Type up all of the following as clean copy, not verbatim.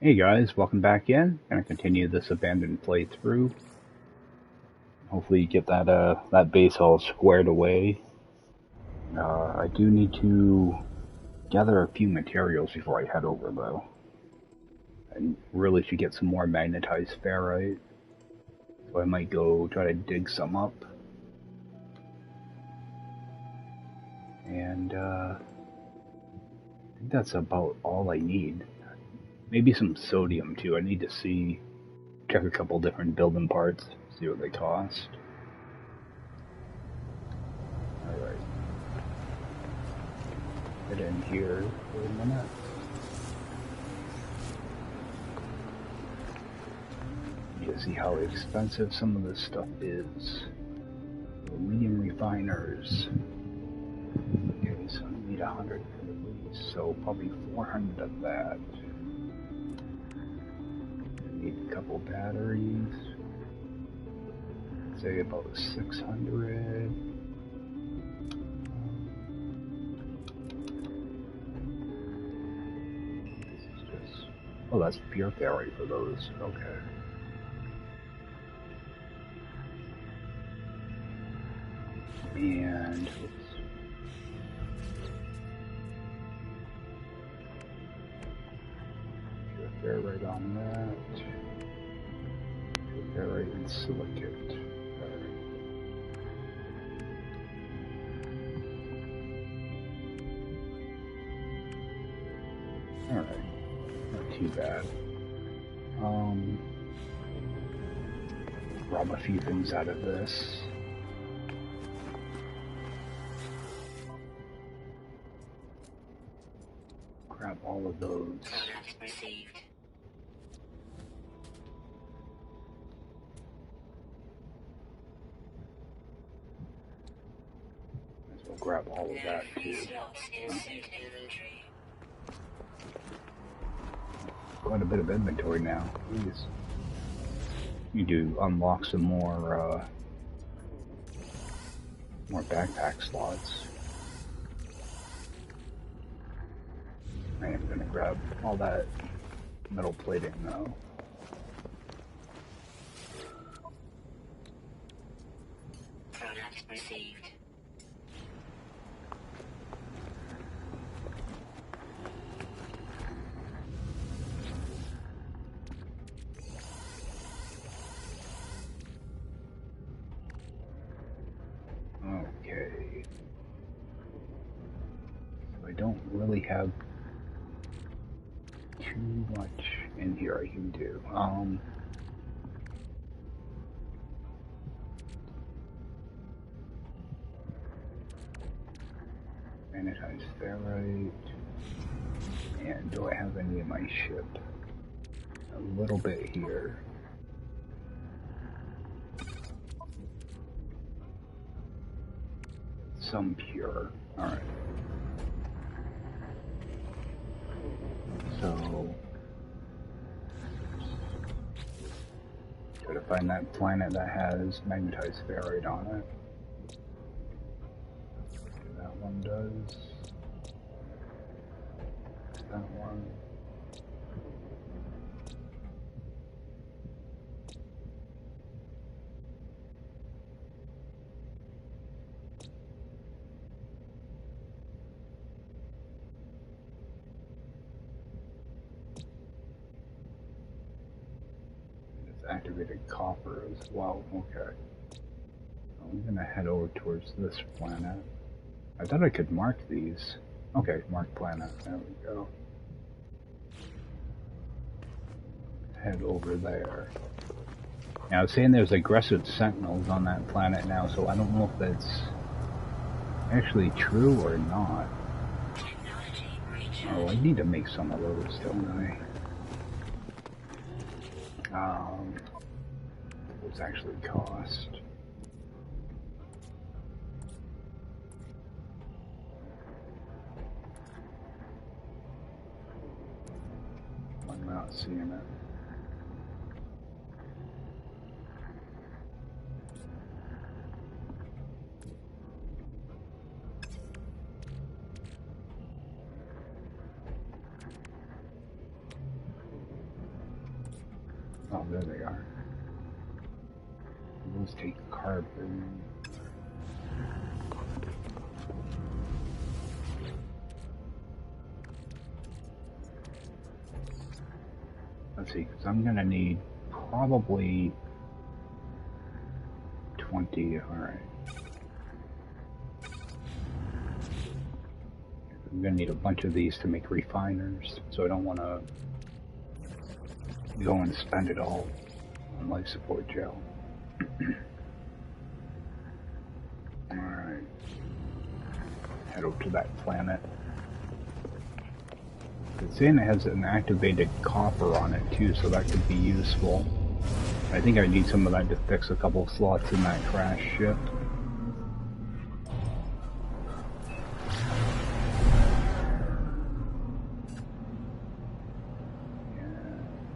Hey guys, welcome back in. Gonna continue this abandoned playthrough. Hopefully get that base all squared away. I do need to gather a few materials before I head over though. I really should get some more magnetized ferrite. So I might go try to dig some up. And I think that's about all I need. Maybe some sodium too. I need to check a couple different building parts, see what they cost. Alright. Get in here for a minute. You see how expensive some of this stuff is. Medium refiners. Okay, so I need 100 at least, so probably 400 of that. I need a couple batteries. Say about 600. This is just... Oh, that's pure ferrite for those. Okay. And pure ferrite on that. Pure ferrite and silicate. Alright, not too bad. Grab a few things out of this. Grab all of those. Received. As well grab all of that too. Quite a bit of inventory now. Jeez. You do unlock some more backpack slots. I am gonna grab all that metal plating though. Product received. Okay. So I don't really have too much in here I can do. Magnetized ferrite. And do I have any in my ship? A little bit here. Some pure. Alright. So try to find that planet that has magnetized ferrite on it. That one does. That one. It's activated copper as well. Okay. I'm gonna head over towards this planet. I thought I could mark these. Okay, mark planet. There we go. Head over there. Now, it's saying there's aggressive sentinels on that planet now, so I don't know if that's actually true or not. Oh, I need to make some of those, don't I? What does actually cost? I'm not seeing it. Oh, there they are. Let's take carbon. Let's see, because I'm gonna need probably 20. Alright. I'm gonna need a bunch of these to make refiners, so I don't want to go and spend it all on life support gel. Alright. Head over to that planet. It's saying it has an activated copper on it too, so that could be useful. I think I need some of that to fix a couple of slots in that crash ship.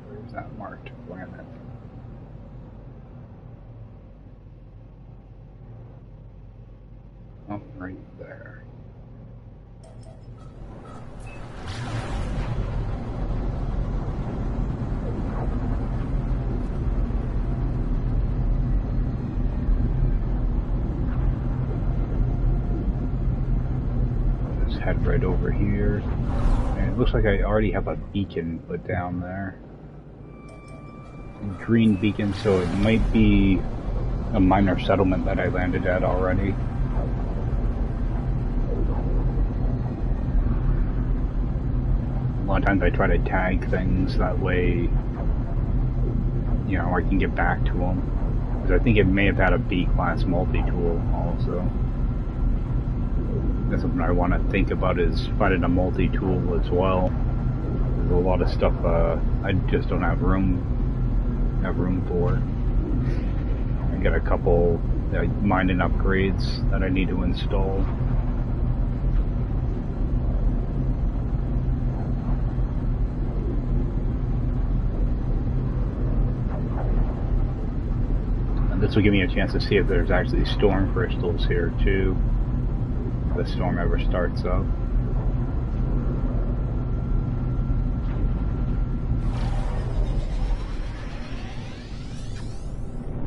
Where's that marked planet? Oh, right there. Let's head right over here. And it looks like I already have a beacon put down there. A green beacon, so it might be a minor settlement that I landed at already. A lot of times I try to tag things, that way, you know, I can get back to them. Because I think it may have had a B-class multi-tool also. That's something I want to think about, is finding a multi-tool as well. There's a lot of stuff I just don't have room for. I got a couple mining upgrades that I need to install. This will give me a chance to see if there's actually storm crystals here too, if the storm ever starts up.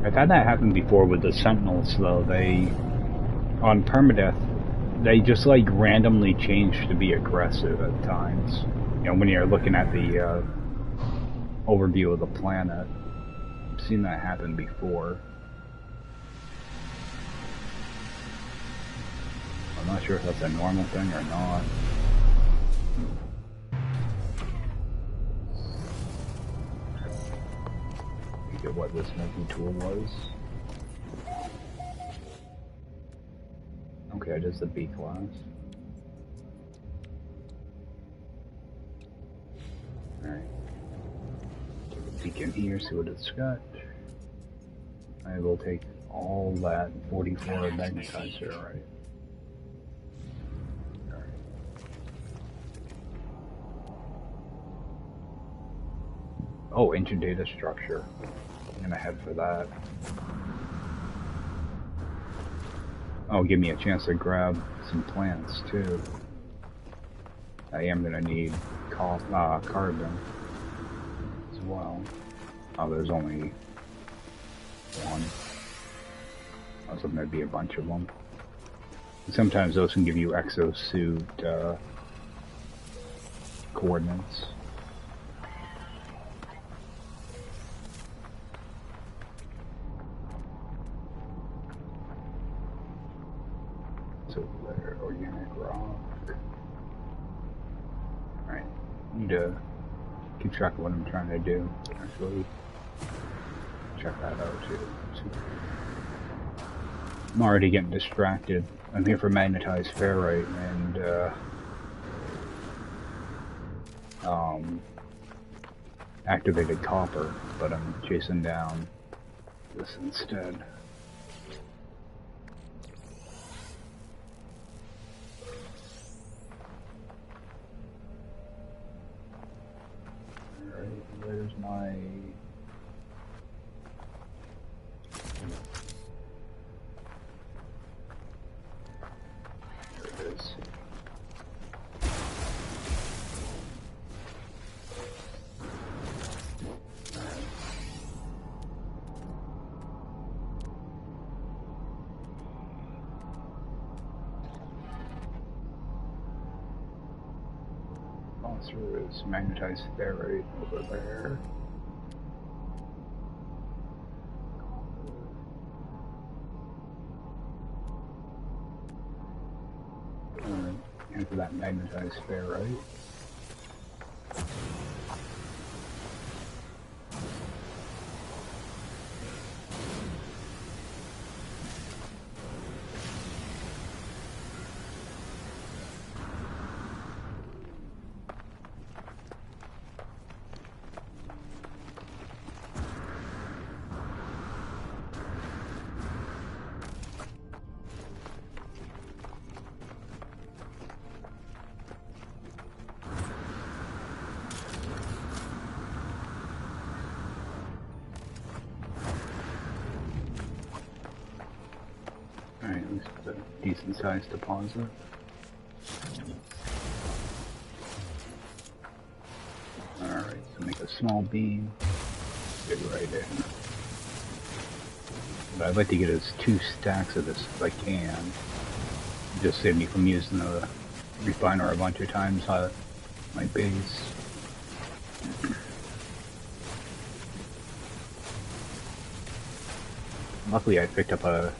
I've had that happen before with the Sentinels though. On Permadeath, they just like randomly change to be aggressive at times. You know, when you're looking at the overview of the planet. I've seen that happen before. I'm not sure if that's a normal thing or not. Look at what this multi-tool was. Okay, it is the B class. Alright. Take a peek in here, see what it's got. I will take all that 44 magnetizer, right? Oh, ancient data structure. I'm gonna head for that. Oh, give me a chance to grab some plants too. I am gonna need carbon as well. Oh, there's only one. I was hoping there'd be a bunch of them. And sometimes those can give you exosuit coordinates. There, organic rock. Alright, need to keep track of what I'm trying to do. Actually, check that out too. I'm already getting distracted. I'm here for magnetized ferrite and activated copper, but I'm chasing down this instead. Where's my... There it is. there is magnetized ferrite over there. And for that magnetized ferrite. Alright, at least it's a decent sized deposit. Alright, so make a small beam, fit right in. But I'd like to get as 2 stacks of this if I can. Just save me from using the refiner a bunch of times on my base. Luckily I picked up a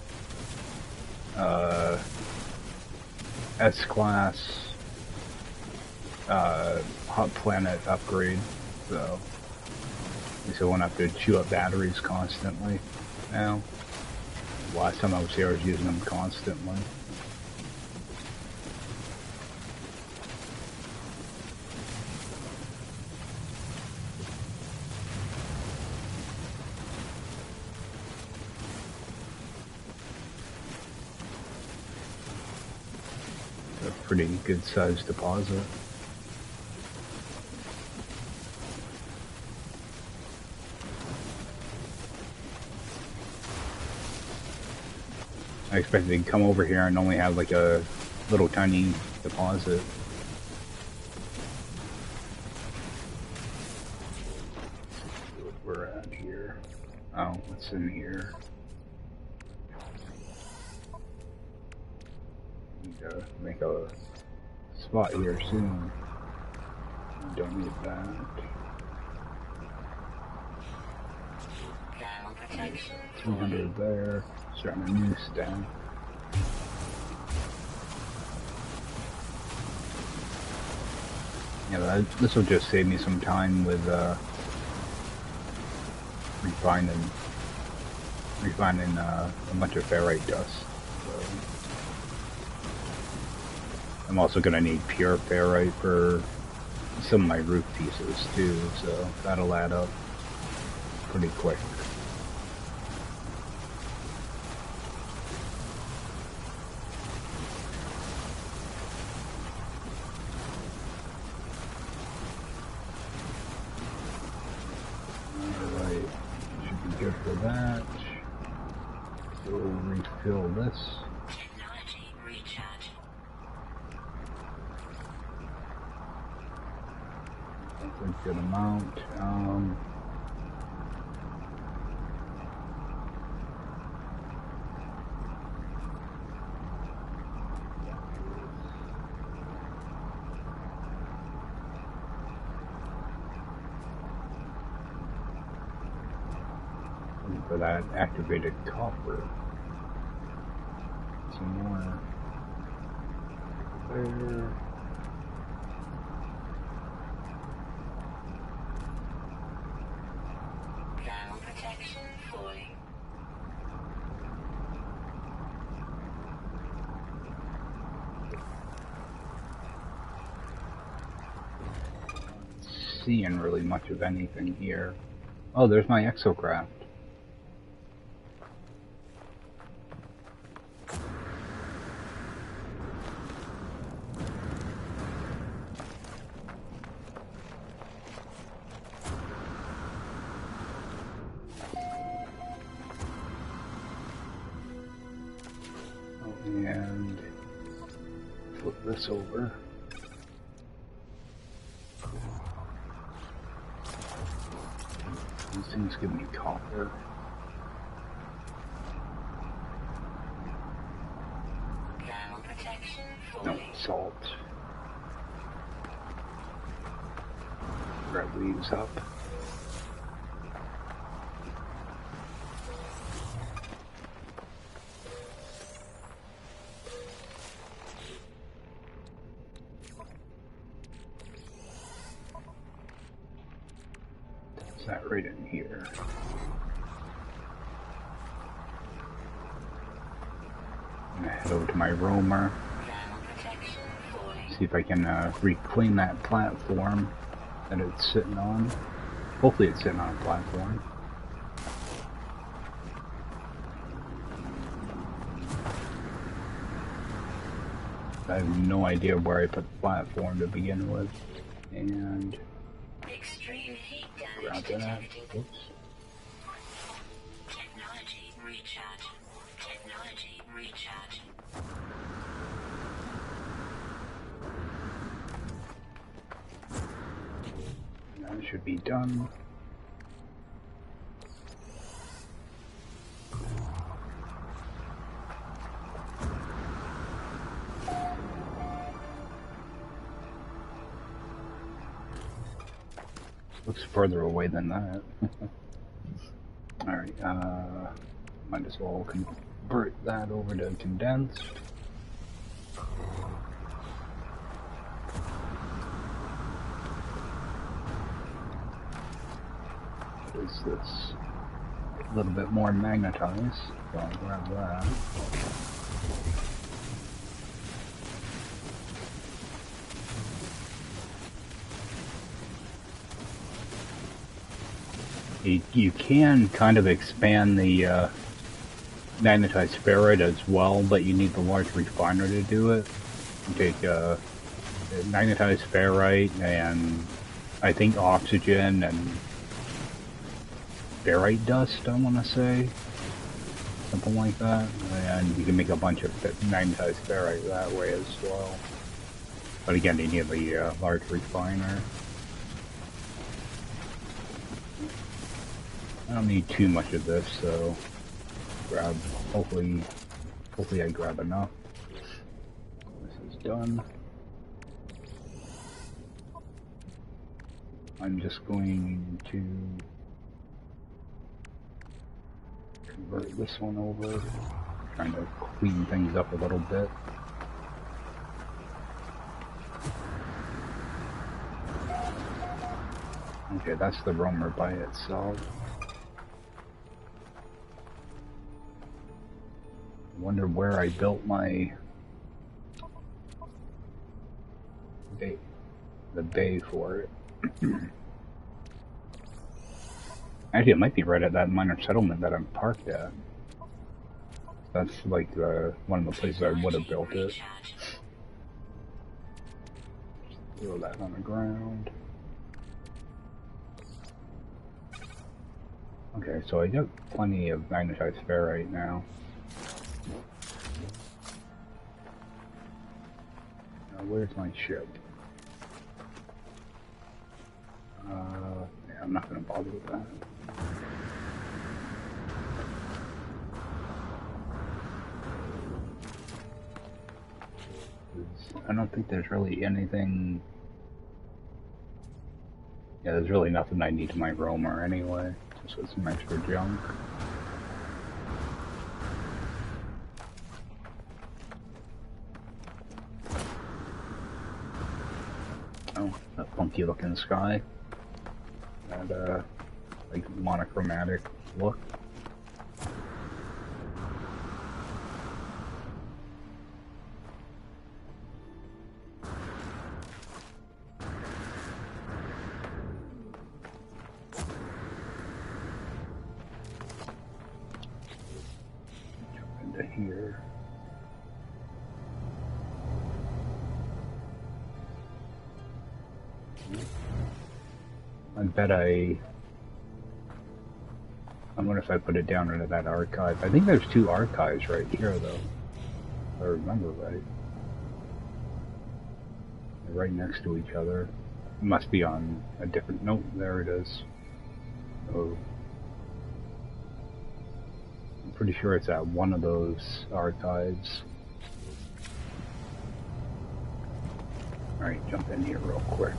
S-Class Hot Planet upgrade, so at least I won't have to chew up batteries constantly now. Last time I was here I was using them constantly. Pretty good sized deposit. I expected to come over here and only have like a little tiny deposit. We're at here. Oh, what's in here? Need to make a spot here soon. Don't need that. 200 there. Starting a new stack. Yeah, this will just save me some time with refining a bunch of ferrite dust. So I'm also gonna need pure ferrite for some of my roof pieces too, so that'll add up pretty quick. Alright, should be good for that. So we'll refill this. Technology recharge. That's a good amount. For that activated copper. Some more there. Thermal protection falling. Seeing really much of anything here. Oh, there's my exocraft. And flip this over. These things give me copper. Thermal protection No, falling. salt. grab these up. That's that right in here. I'm gonna head over to my roamer. See if I can reclaim that platform that it's sitting on. Hopefully it's sitting on a platform. I have no idea where I put the platform to begin with. And Extreme heat grab damage that. detected. Oops. Technology recharge. Technology recharge. That should be done. Looks further away than that. Alright, might as well convert that over to condensed. What is this? A little bit more magnetized, so I'll grab that. You can kind of expand the magnetized ferrite as well, but you need the large refiner to do it. You take magnetized ferrite and I think oxygen and ferrite dust, I want to say. Something like that. And you can make a bunch of magnetized ferrite that way as well. But again, you need the large refiner. I don't need too much of this, so grab, hopefully I grab enough. This is done. I'm just going to convert this one over, trying to clean things up a little bit. Okay, that's the roamer by itself. Wonder where I built my bay, the bay for it. Actually, it might be right at that minor settlement that I'm parked at. That's like one of the places I would have built it. Throw that on the ground. Okay, so I got plenty of magnetized ferrite now. Now, where's my ship? Yeah, I'm not going to bother with that. I don't think there's really anything. Yeah, there's really nothing I need to my roamer anyway. Just with some extra junk. Oh, that funky looking sky. That like monochromatic look. Here. I bet I wonder if I put it down into that archive. I think there's two archives right here though, if I remember right. They're right next to each other. It must be on a different, nope, there it is. Oh. I'm pretty sure it's at one of those archives. Alright, jump in here real quick.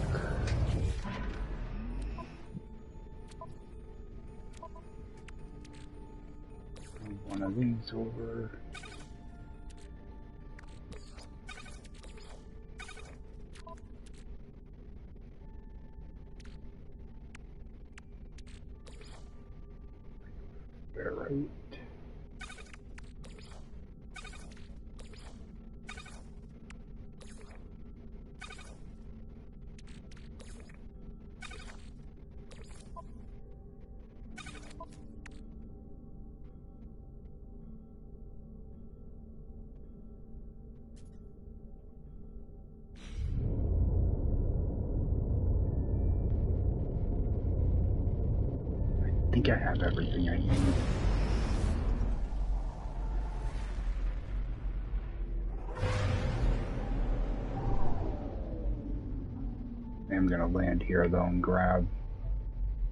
one of these over. Fair right. I think I have everything I need. I'm gonna land here though and grab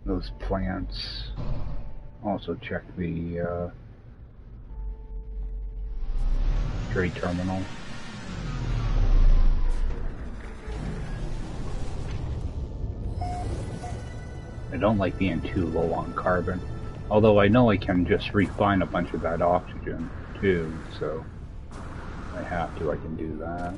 those plants. Also check the trade terminal. I don't like being too low on carbon. Although I know I can just refine a bunch of that oxygen too, so if I have to, I can do that.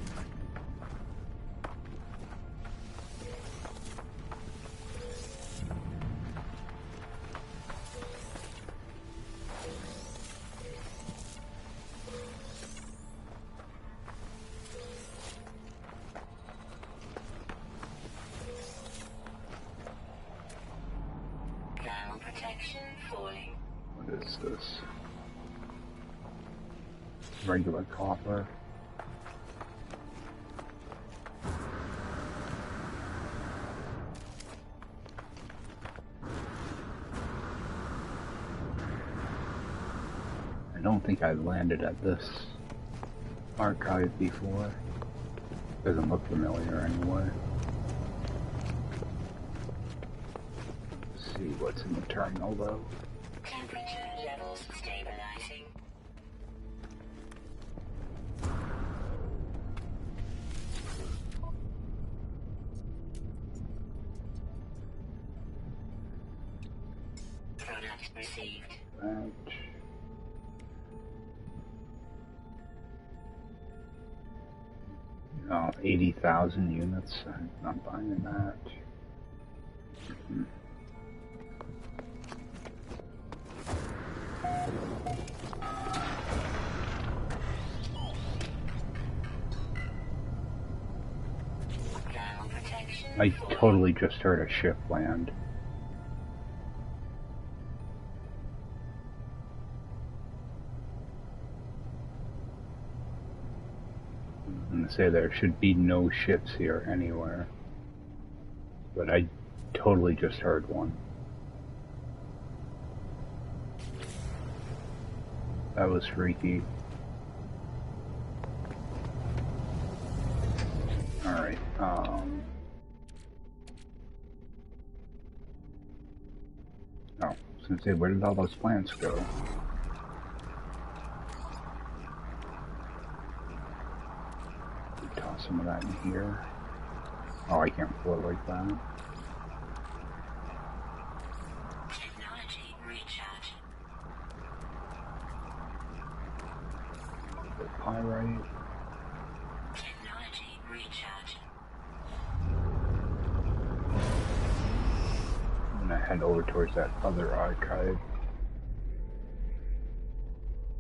What is this? Regular copper. I don't think I landed at this archive before. Doesn't look familiar anyway. Let's see what's in the terminal though. Temperature levels stabilizing. Product received. That. 80,000 units. I'm not buying that. I totally just heard a ship land. I'm gonna say there should be no ships here anywhere, but I totally just heard one. That was freaky. Alright, oh, I was gonna say, where did all those plants go? Toss some of that in here. Oh, I can't float like that. Technology recharge. The pyrite. Technology recharge. I'm gonna head over towards that other archive.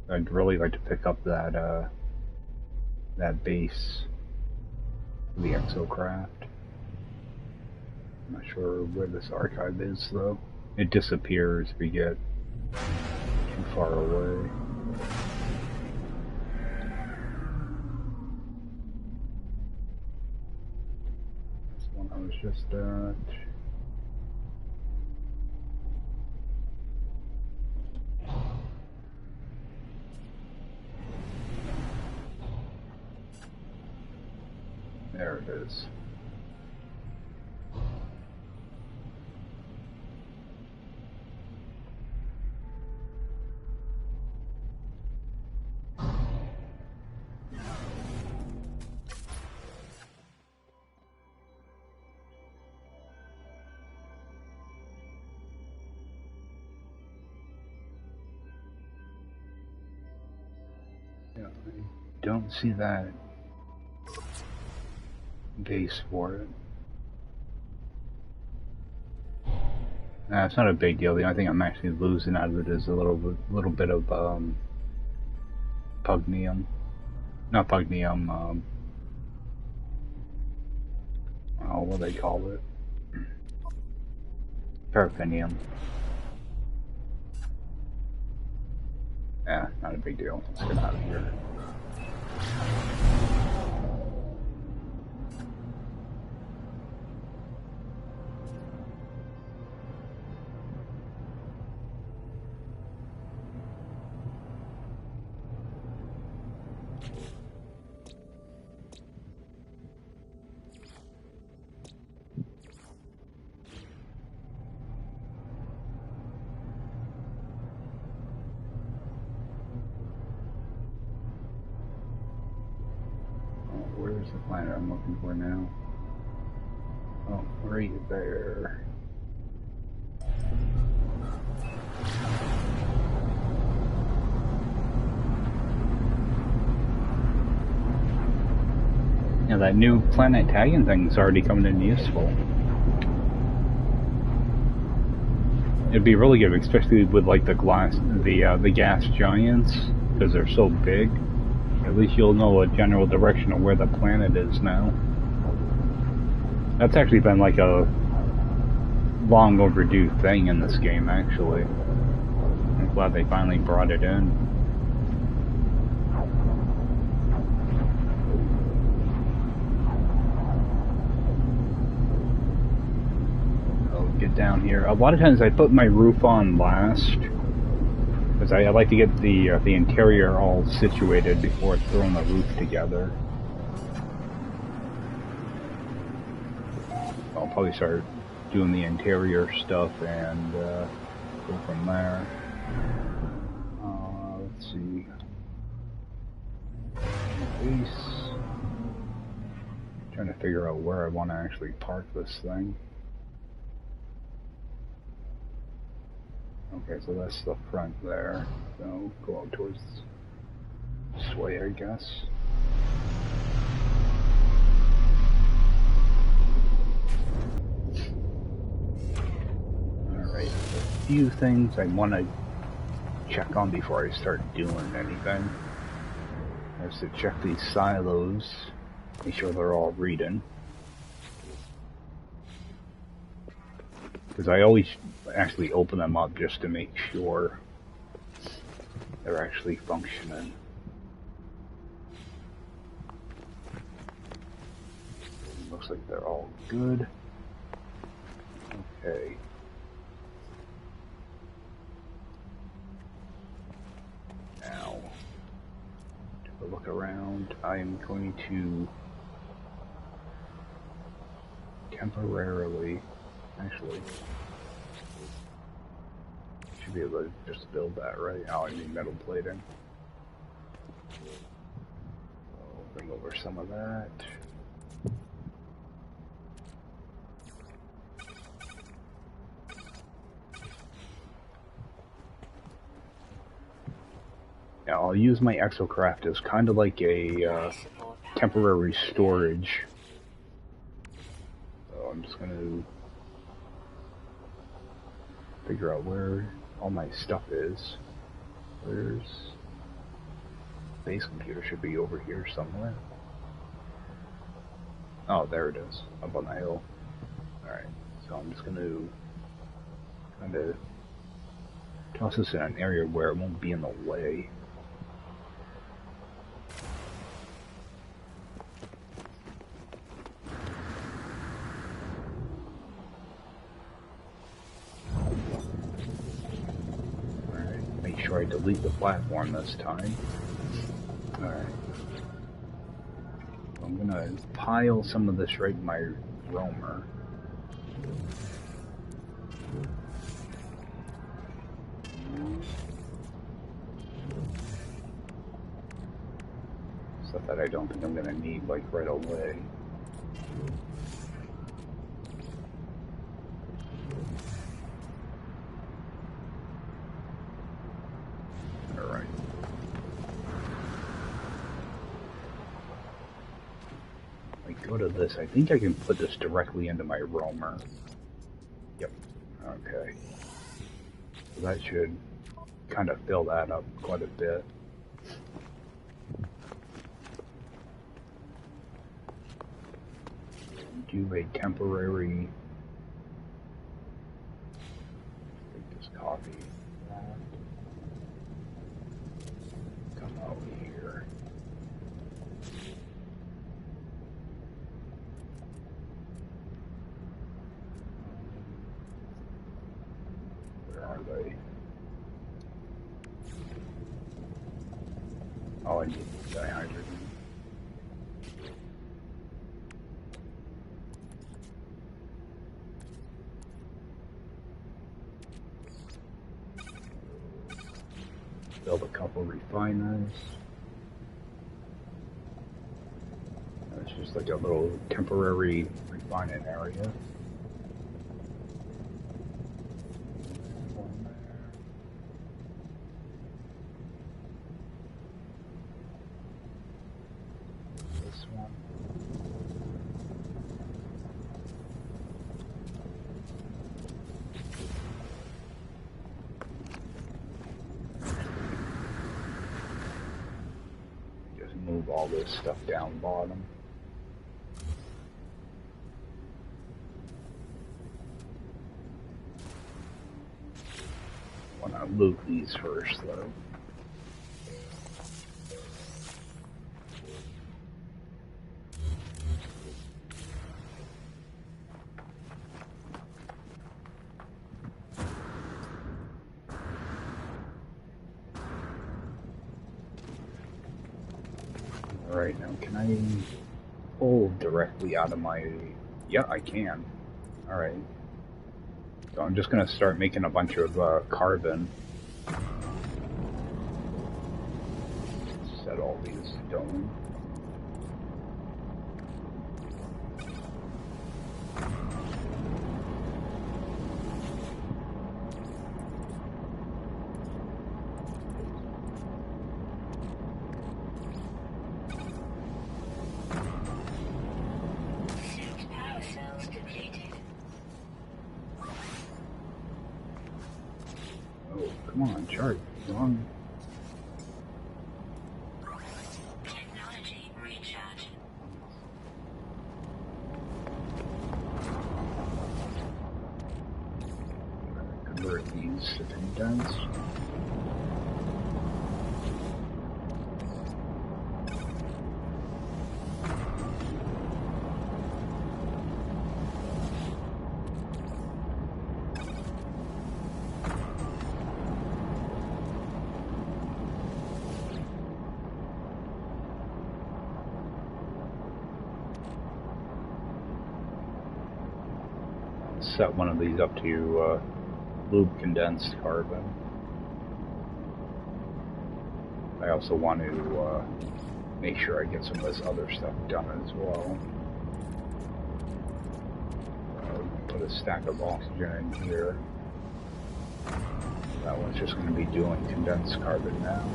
I'd really like to pick up that that base, the exocraft. I'm not sure where this archive is though. It disappears if we get too far away. This one I was just at. There it is. I don't see that base for it. Nah, it's not a big deal. The only thing I'm actually losing out of it is a little bit of pugnium. Not pugnium. Oh, what do they call it? Paraffinium. Yeah, not a big deal. Let's get out of here. Where's the planet I'm looking for now? Oh, right there. Yeah, that new planet tagging thing's already coming in useful. It'd be really good, especially with like the gas giants, because they're so big. At least you'll know a general direction of where the planet is now. That's actually been like a long overdue thing in this game, actually. I'm glad they finally brought it in. I'll get down here. A lot of times I put my roof on last, because I like to get the interior all situated before throwing the roof together. I'll probably start doing the interior stuff and go from there. Let's see. Base. Trying to figure out where I want to actually park this thing. Okay, so that's the front there. So go out towards this way, I guess. Alright, a few things I want to check on before I start doing anything. Is to check these silos, make sure they're all reading. Because I always actually open them up just to make sure they're actually functioning. Looks like they're all good. Okay. Now, to look around, I'm going to temporarily, actually, should be able to just build that, right? Oh, I need metal plating. I'll bring over some of that. Yeah, I'll use my exocraft as kind of like a temporary storage. So I'm just going to figure out where all my stuff is. Where's base computer? Should be over here somewhere. Oh, there it is, up on the hill. Alright, so I'm just going to kind of toss this in an area where it won't be in the way. I delete the platform this time. Alright. I'm gonna pile some of this right in my roamer. Stuff that I don't think I'm gonna need like right away. Alright. go to this. I think I can put this directly into my roamer. Yep. Okay. So that should kind of fill that up quite a bit. Do a temporary. Just copy that. Come out here. Where are they? Oh, I need dihydrogen. Build a couple refiners. It's just like a little temporary refining area. One there. This one. Just move all this stuff down bottom. Want to loot these first, though. Alright, now can I pull directly out of my... Yeah, I can. Alright. So I'm just going to start making a bunch of carbon. Set all these going. Come on, charge. Come on. Technology recharge. Convert these to condense. Set one of these up to lube condensed carbon. I also want to make sure I get some of this other stuff done as well. Put a stack of oxygen in here. That one's just going to be doing condensed carbon now.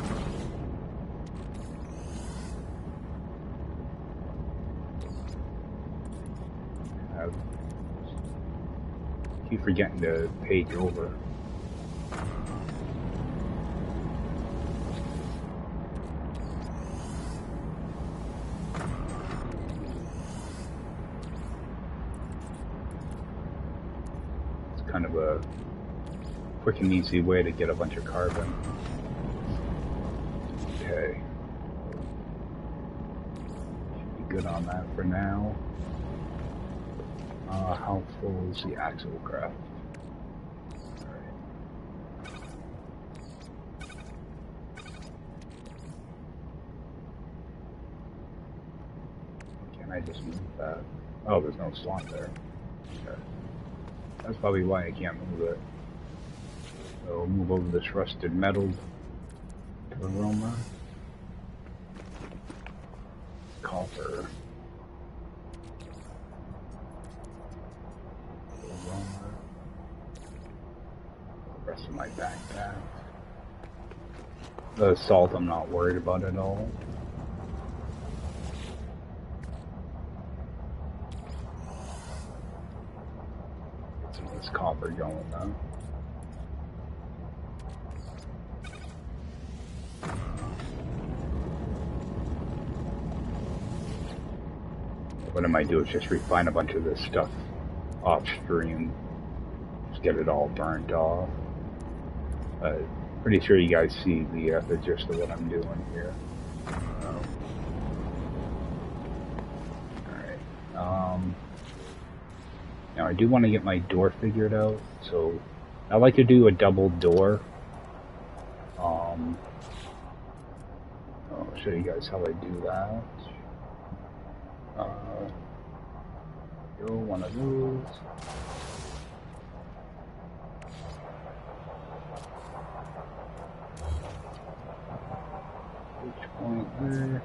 Keep forgetting to page over. It's kind of a quick and easy way to get a bunch of carbon. Okay. Should be good on that for now. How full is the axle craft? Can I just move that? Oh, there's no slot there. Okay. That's probably why I can't move it. So we'll move over this rusted metal to the Roma. Copper. Rest of my backpack. The salt I'm not worried about at all. This copper going though. What I might do is just refine a bunch of this stuff off stream. Just get it all burnt off. Pretty sure you guys see the gist of what I'm doing here. Alright. Now I do want to get my door figured out, so I like to do a double door. I'll show you guys how I do that. Go one of those. Which point there?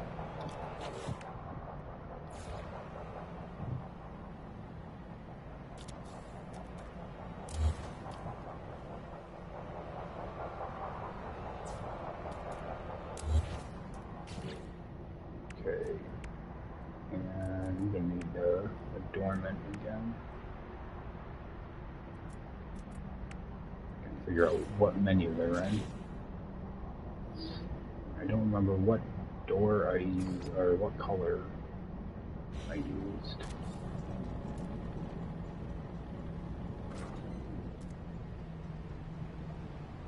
Okay. And I'm gonna need a adornment again. And figure out what menu they're in. I don't remember what door I used or what color I used.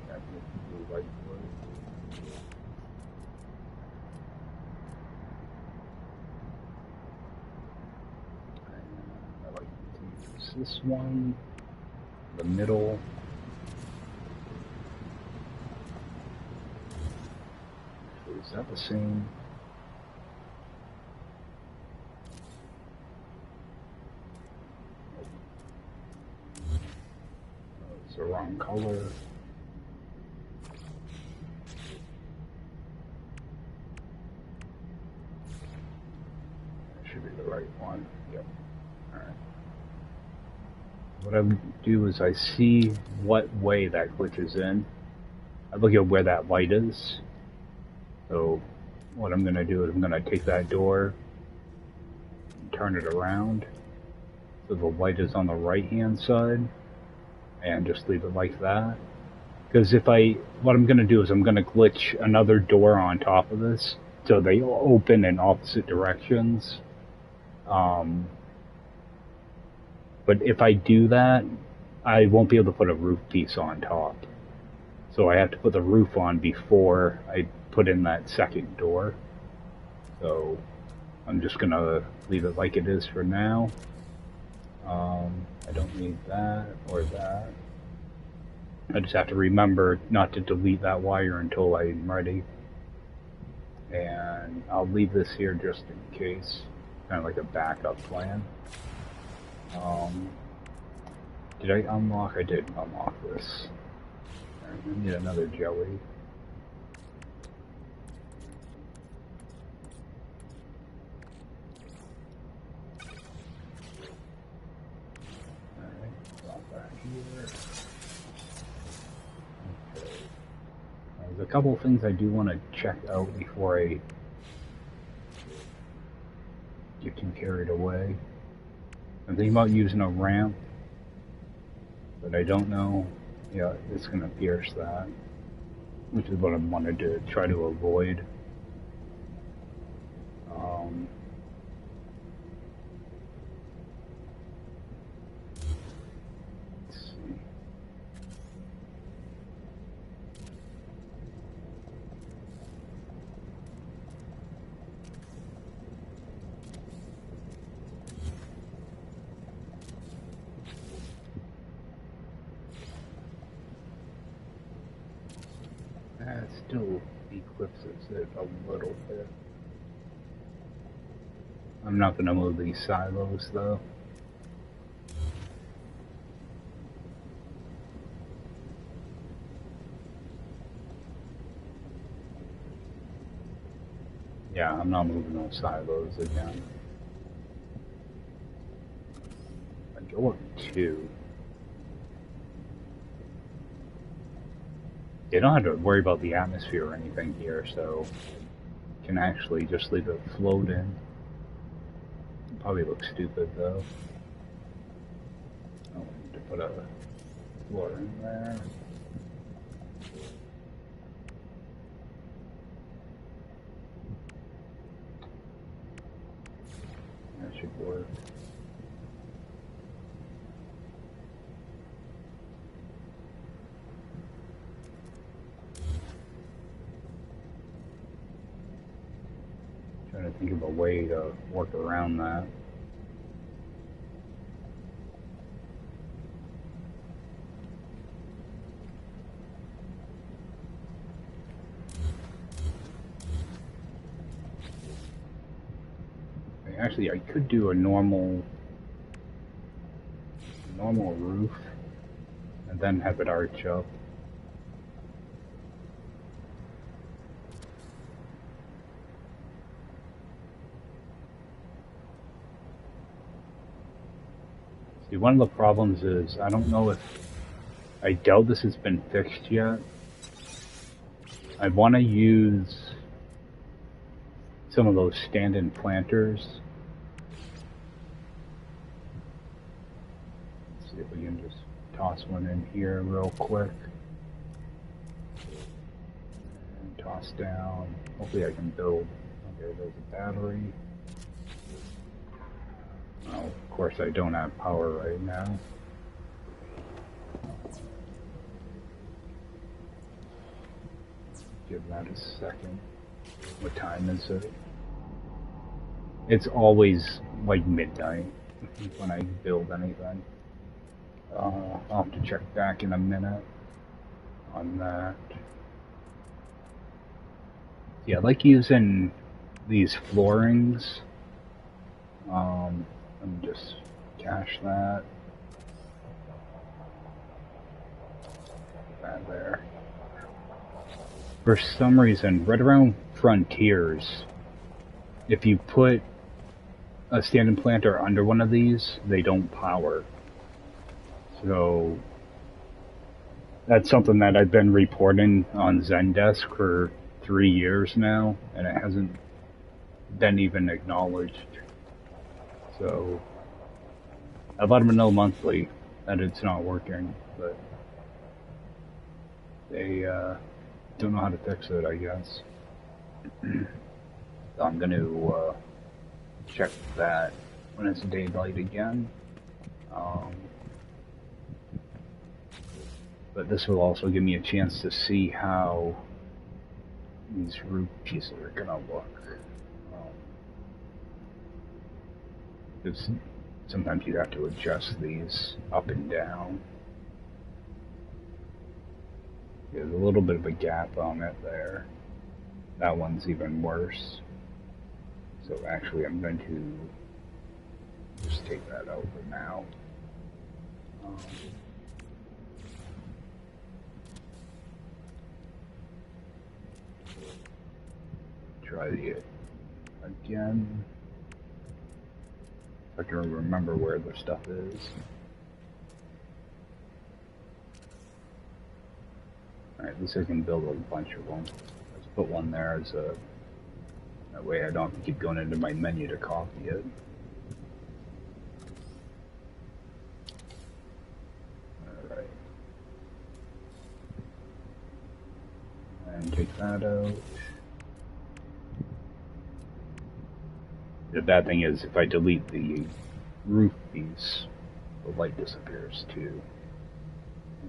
That was the white blue. I like to use this one, the middle. Is that the same? It's the wrong color. That should be the right one. Yep. Alright. What I do is I see what way that glitches in. I look at where that light is. So what I'm going to do is I'm going to take that door and turn it around so the light is on the right hand side and just leave it like that. Because what I'm going to do is I'm going to glitch another door on top of this so they open in opposite directions. But if I do that, I won't be able to put a roof piece on top. So I have to put the roof on before I put in that second door. So I'm just gonna leave it like it is for now. I don't need that or that. I just have to remember not to delete that wire until I'm ready. And I'll leave this here just in case, kind of like a backup plan. Did I unlock? I did unlock this. I need another jelly. Alright, drop that here. Okay. There's a couple of things I do want to check out before I get too carried away. I'm thinking about using a ramp, but I don't know. Yeah, it's going to pierce that, which is what I wanted to try to avoid. Let's see. That still eclipses it a little bit. I'm not going to move these silos though. Yeah, I'm not moving those silos again. I go up 2. You don't have to worry about the atmosphere or anything here, so you can actually just leave it float in. Probably looks stupid though. Oh, put a floor in there. That should work. Trying to think of a way to work around that. Actually, I could do a normal roof and then have it arch up. See, one of the problems is I don't know if I doubt this has been fixed yet. I want to use some of those stand-in planters. Let's see if we can just toss one in here real quick. And toss down. Hopefully I can build. Okay, there's a battery. Oh, of course I don't have power right now. Give that a second. What time is it? It's always like midnight when I build anything. I'll have to check back in a minute on that. Yeah, I like using these floorings. Let me just cache that. Put that there. For some reason, right around frontiers, if you put a stand-in planter under one of these, they don't power. So that's something that I've been reporting on Zendesk for 3 years now, and it hasn't been even acknowledged. So I've let them know monthly that it's not working, but they don't know how to fix it, I guess. So I'm going to check that when it's daylight again. But this will also give me a chance to see how these roof pieces are going to look. Because sometimes you have to adjust these up and down. There's a little bit of a gap on it there. That one's even worse. So actually I'm going to just take that out for now. Try it again. If I can remember where the stuff is. Alright, at least I can build a bunch of them. Let's put one there as a... That way I don't have to keep going into my menu to copy it. Alright. And take that out. The bad thing is, if I delete the roof piece, the light disappears too.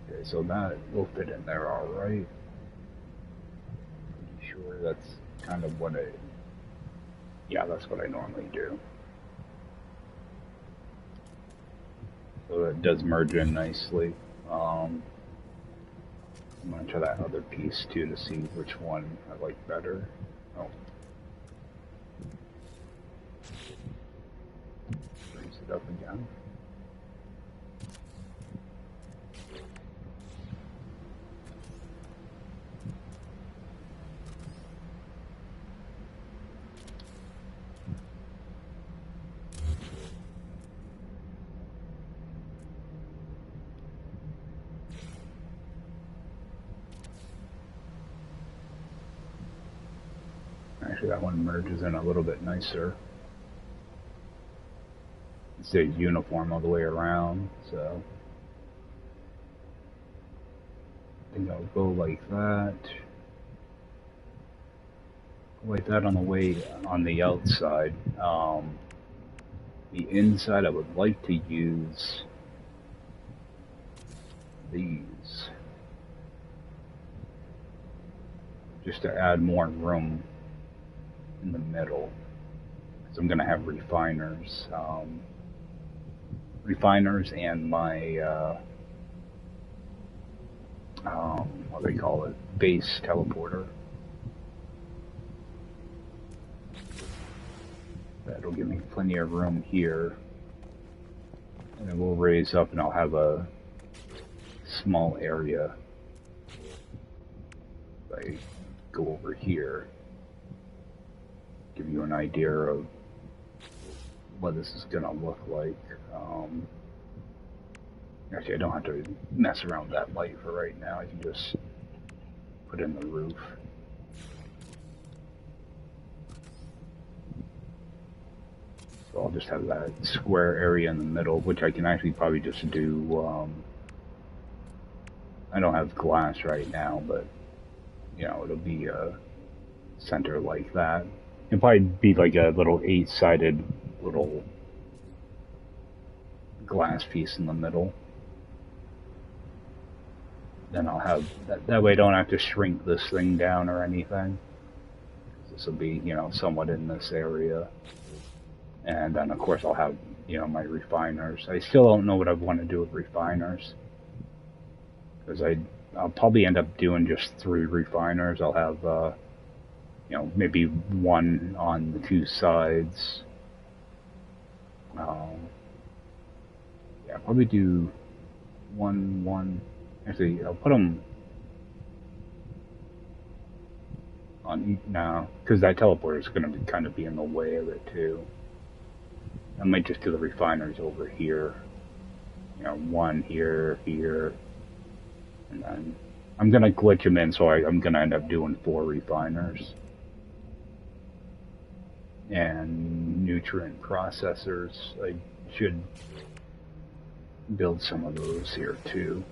Okay, so that will fit in there alright. Pretty sure that's kind of what yeah, that's what I normally do. So it does merge in nicely. I'm going to try that other piece too to see which one I like better. Oh. Brings it up again. Actually, that one merges in a little bit nicer. It stays uniform all the way around, so I think I'll go like that. Like that on the way on the outside. The inside, I would like to use these just to add more room in the middle. Because I'm going to have refiners. Refiners and my, what do they call it? Base teleporter. That'll give me plenty of room here. And then we'll raise up and I'll have a small area. If I go over here, give you an idea of what this is going to look like. Actually, I don't have to mess around with that light for right now. I can just put in the roof. So I'll just have that square area in the middle, which I can actually probably just do. I don't have glass right now, but you know, it'll be a center like that. It'll probably be like a little 8-sided little glass piece in the middle. Then I'll have that way I don't have to shrink this thing down or anything. This will be, you know, somewhat in this area. And then of course I'll have, you know, my refiners. I still don't know what I want to do with refiners. Because I'll probably end up doing just 3 refiners. I'll have, you know, maybe 1 on the 2 sides. Yeah, I'll probably do 1. Actually, I'll put them on each now, because that teleporter is going to kind of be in the way of it too. I might just do the refiners over here. You know, 1 here, here, and then I'm going to glitch them in, so I'm going to end up doing 4 refiners. And nutrient processors, I should build some of those here too.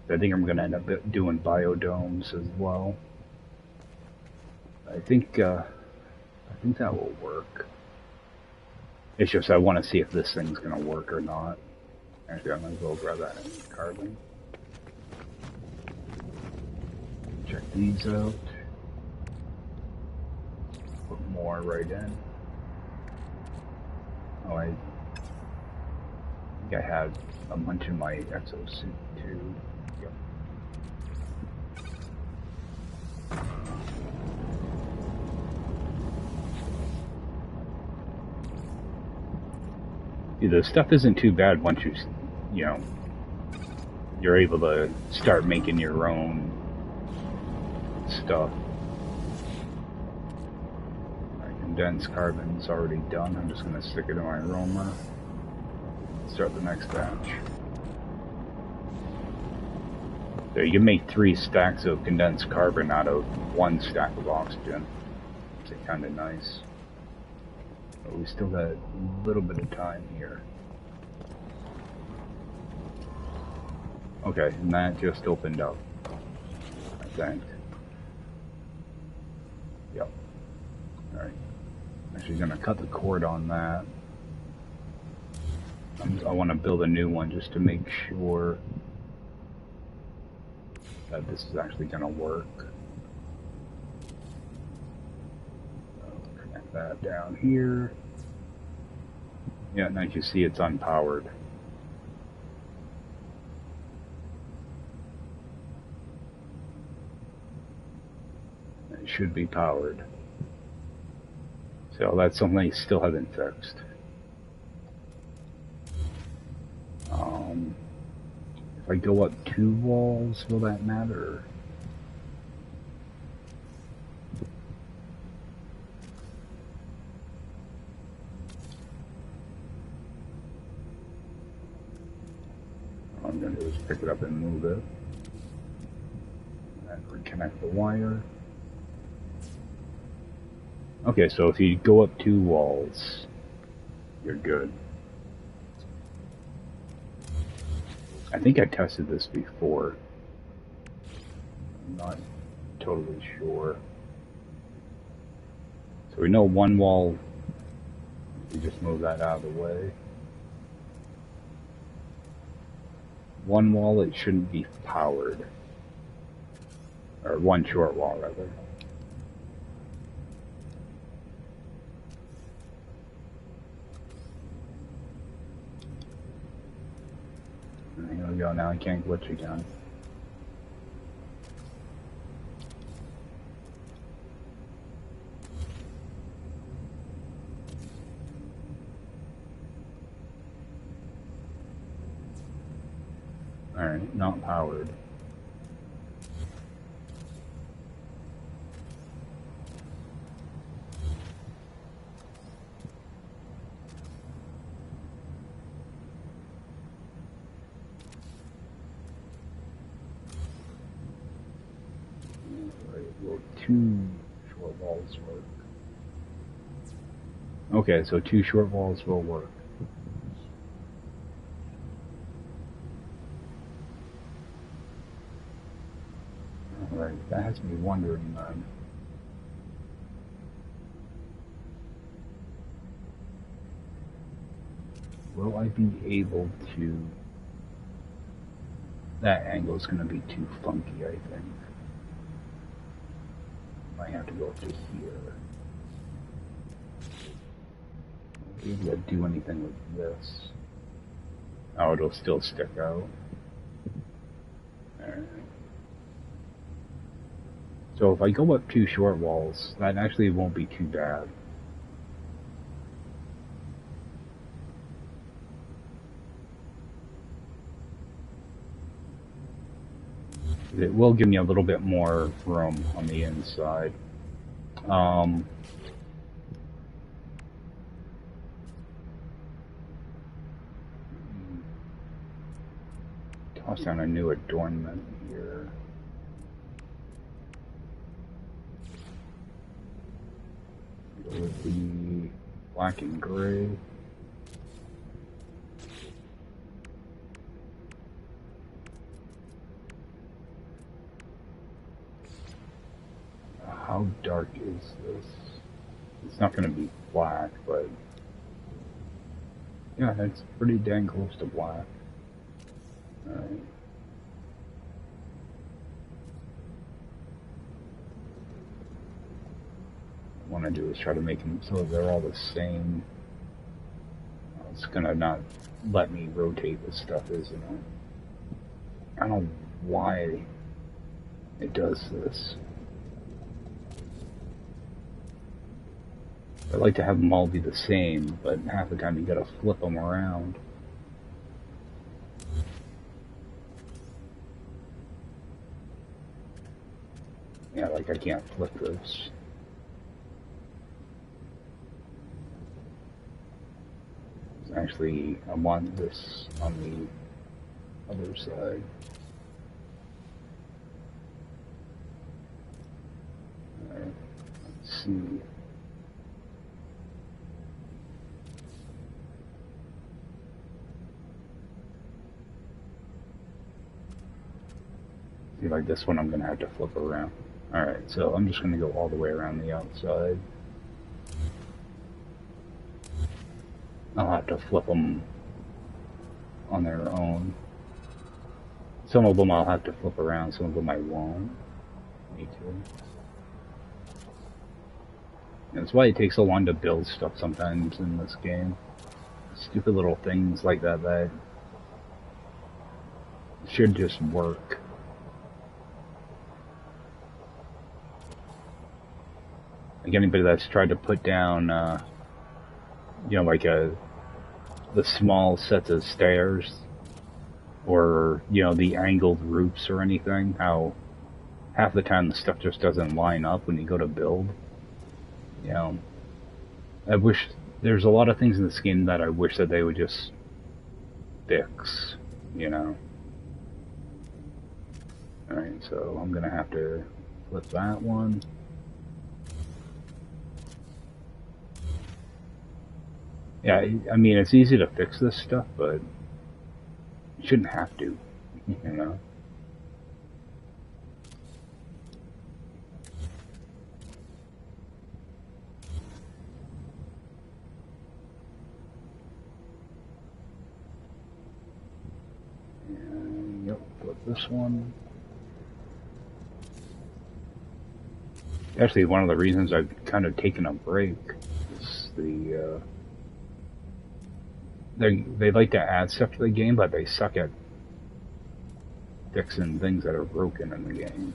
I think I'm going to end up doing biodomes as well. I think that will work. It's just I want to see if this thing's going to work or not. Actually, I'm going to go grab that carbon. Check these out. Put more right in. Oh, I think I had a bunch in my exosuit too. Yep. The stuff isn't too bad once you know, you're able to start making your own stuff. My condensed carbon's already done. I'm just going to stick it in my aroma. Start the next batch. So you can make 3 stacks of condensed carbon out of 1 stack of oxygen. It's kind of nice. But we still got a little bit of time here. Okay, and that just opened up, I think. Yep. Alright. Actually gonna cut the cord on that. I want to build a new one just to make sure that this is actually going to work. I'll connect that down here. Yeah, now you see it's unpowered. It should be powered. So that's something I still haven't fixed. If I go up 2 walls, will that matter? All I'm going to do is pick it up and move it. And reconnect the wire. Okay, so if you go up 2 walls, you're good. I think I tested this before. I'm not totally sure. So we know one wall, we just move that out of the way. One wall, it shouldn't be powered. Or one short wall, rather. Here we go, now I can't glitch again. Alright, not powered. Will 2 short walls work? Okay, so 2 short walls will work. Alright, that has me wondering then. Will I be able to... That angle's gonna be too funky, I think. Might have to go up to here. I'll be able to do anything with this. Oh, it'll still stick out. Alright. So if I go up 2 short walls, that actually won't be too bad. It will give me a little bit more room on the inside. Toss down a new adornment here. Go with the black and gray. How dark is this? It's not going to be black, but yeah, it's pretty dang close to black. Alright. What I want to do is try to make them so they're all the same. It's gonna not let me rotate this stuff, isn't it? I don't know why it does this. I'd like to have them all be the same, but half the time you gotta flip them around. Yeah, like I can't flip this. Actually, I want this on the other side. Alright, let's see. See, like this one I'm gonna have to flip around. Alright, so I'm just gonna go all the way around the outside. I'll have to flip them on their own. Some of them I'll have to flip around, some of them I won't. Me too. That's why it takes so long to build stuff sometimes in this game. Stupid little things like that that should just work. Like anybody that's tried to put down, you know, like the small sets of stairs, or, you know, the angled roofs or anything, how half the time the stuff just doesn't line up when you go to build. You know, I wish, there's a lot of things in this game that I wish that they would just fix, you know. Alright, so I'm gonna have to flip that one. Yeah, I mean, it's easy to fix this stuff, but you shouldn't have to, you know. with this one. Actually, one of the reasons I've kind of taken a break is they like to add stuff to the game, but they suck at fixing things that are broken in the game.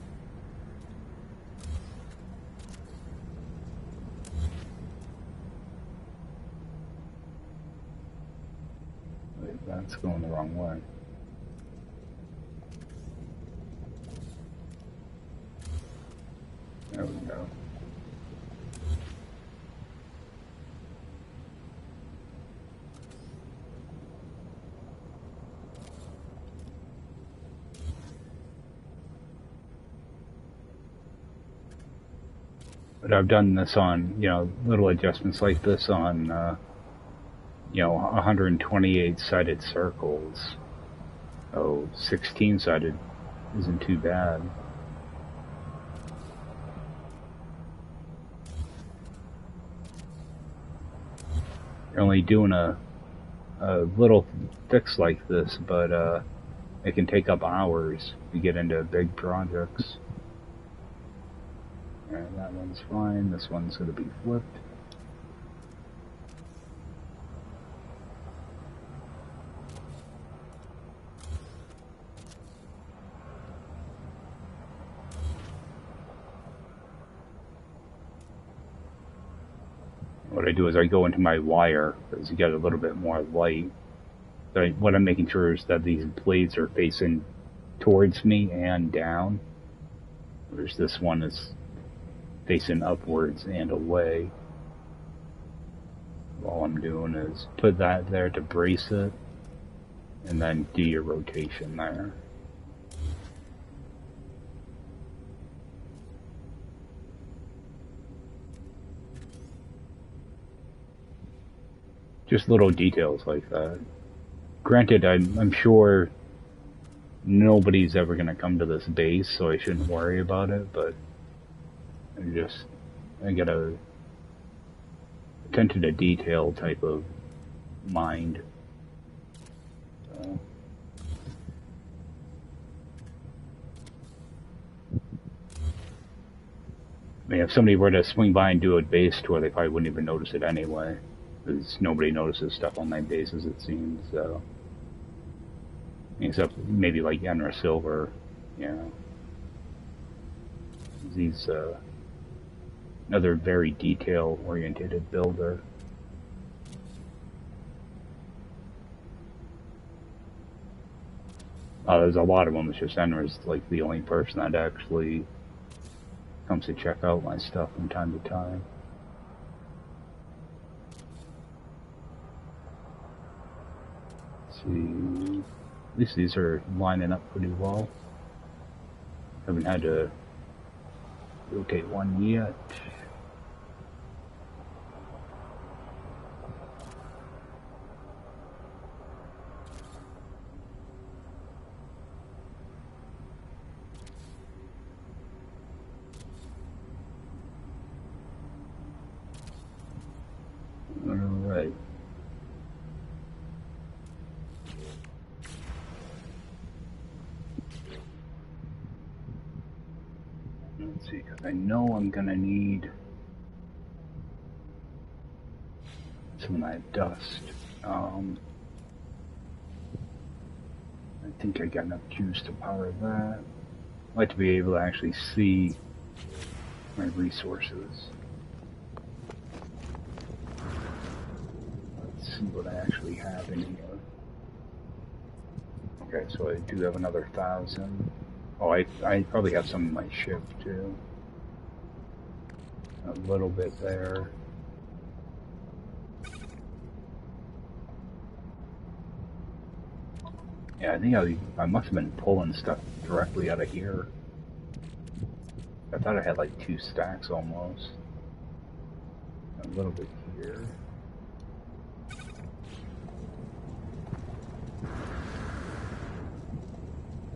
Wait, that's going the wrong way. There we go. But I've done this on, little adjustments like this on, 128 sided circles. Oh, 16 sided isn't too bad. You're only doing a little fix like this, but it can take up hours to get into big projects. And that one's fine. This one's going to be flipped. What I do is I go into my wire because you get a little bit more light. So what I'm making sure is that these blades are facing towards me and down, whereas this one is facing upwards and away. All I'm doing is put that there to brace it, and then do your rotation there. Just little details like that. Granted, I'm sure nobody's ever going to come to this base, so I shouldn't worry about it, but I gotta attention to detail type of mind. So. I mean, if somebody were to swing by and do a base tour, they probably wouldn't even notice it anyway, because nobody notices stuff on my bases, it seems. So, except maybe like Enra Silver, He's another very detail-oriented builder. There's a lot of them. It's just Enra's like the only person that actually comes to check out my stuff from time to time. Let's see. At least these are lining up pretty well. Haven't had to rotate one yet. Alright. Let's see, because I know I'm gonna need some of that dust. I think I got enough juice to power that. I'd like to be able to actually see my resources. Let's see what I actually have in here. Okay, so I do have another 1,000. Oh, I probably have some in my ship too. A little bit there. Yeah, I think I must have been pulling stuff directly out of here. I thought I had like 2 stacks almost. A little bit here.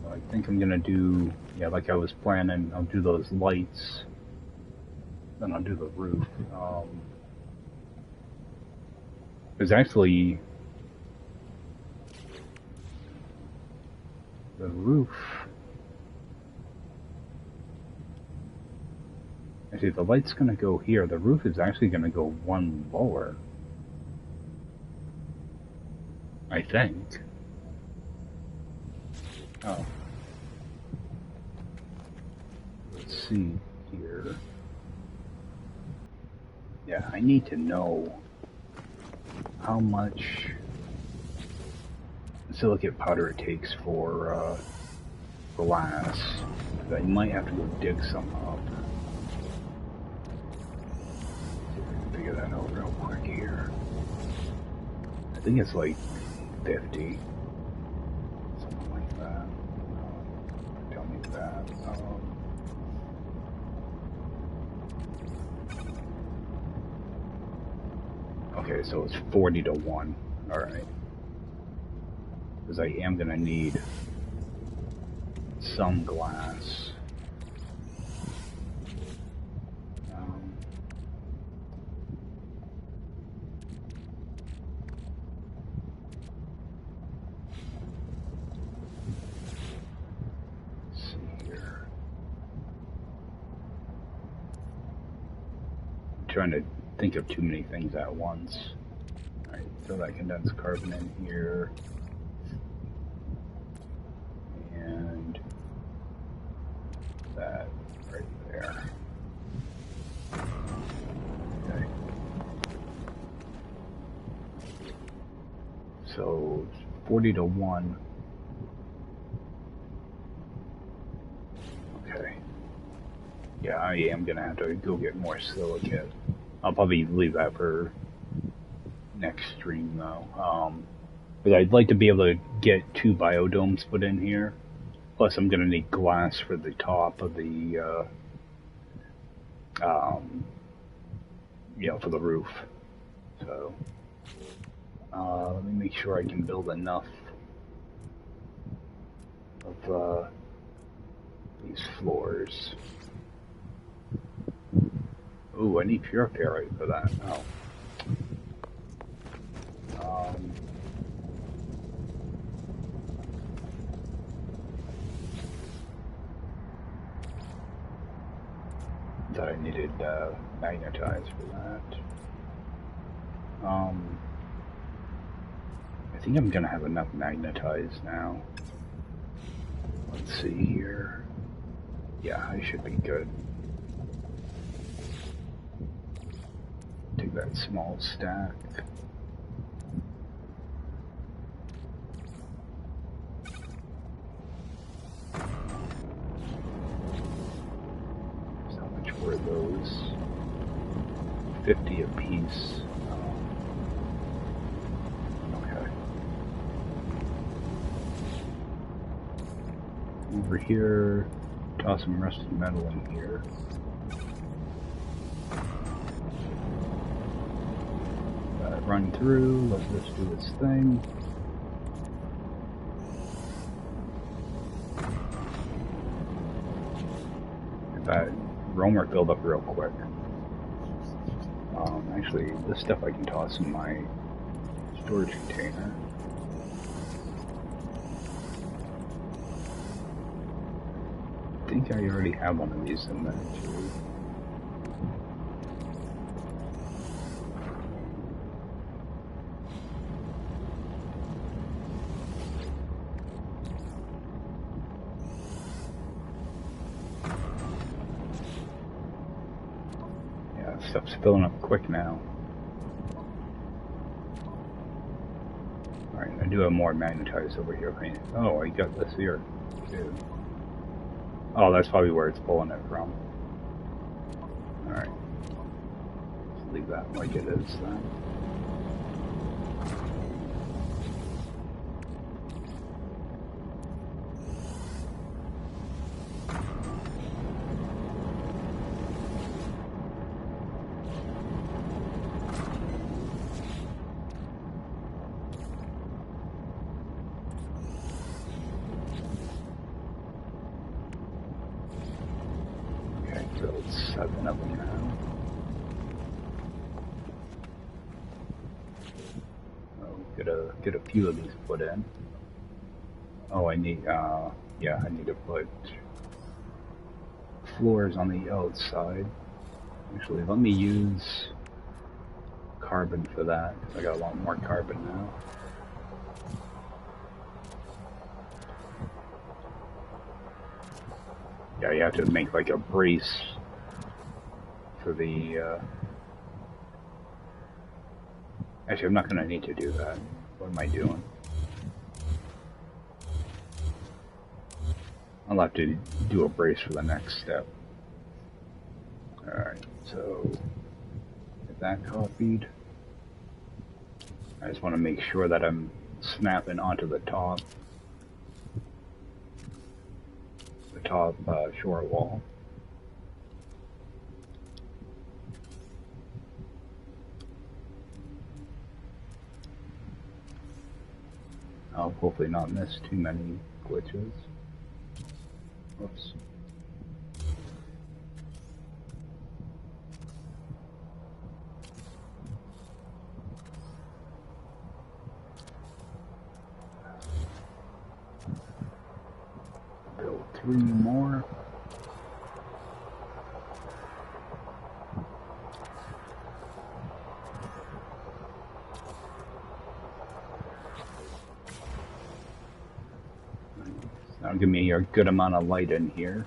I think I'm gonna do, like I was planning, I'll do those lights. Then I'll do the roof. There's actually The roof. Actually, the light's gonna go here. The roof is actually gonna go one lower. I think. Oh. Let's see here. Yeah, I need to know how much silicate powder it takes for glass. I might have to go dig some up. See if I can figure that out real quick here. I think it's like 50. Something like that. Don't need that. Okay, so it's 40 to 1. Alright. Because I am going to need some glass. Let's see here. I'm trying to think of too many things at once. Alright, throw that condensed carbon in here. And that right there. Okay. So 40 to 1. Okay. Yeah, I am gonna have to go get more silicate. I'll probably leave that for next stream though. But I'd like to be able to get 2 biodomes put in here. Plus I'm gonna need glass for the top of the, you know, for the roof. So, let me make sure I can build enough of, these floors. Ooh, I need purifier for that. Oh. Thought I needed magnetize for that. I think I'm gonna have enough magnetize now. Let's see here. Yeah, I should be good. Take that small stack. So how much were those? 50 a piece. Okay. Over here, toss some rusted metal in here. Run through, let this do its thing. Get that roamer filled up real quick. Actually, this stuff I can toss in my storage container. I think I already have one of these in there too. Stuff's filling up quick now. Alright, I do have more magnetized over here. Oh, I got this here too. Oh, that's probably where it's pulling it from. Alright. Let's leave that like it is then. So it's 7 of them now. I'll get a few of these put in. Oh, I need, yeah, I need to put floors on the outside. Actually, let me use carbon for that, because I got a lot more carbon now. Yeah, you have to make like a brace for the, actually, I'm not going to need to do that. What am I doing? I'll have to do a brace for the next step. Alright, so get that copied. I just want to make sure that I'm snapping onto the top shore wall. I'll hopefully not miss too many glitches. Whoops. Build 3 more. That'll give me a good amount of light in here.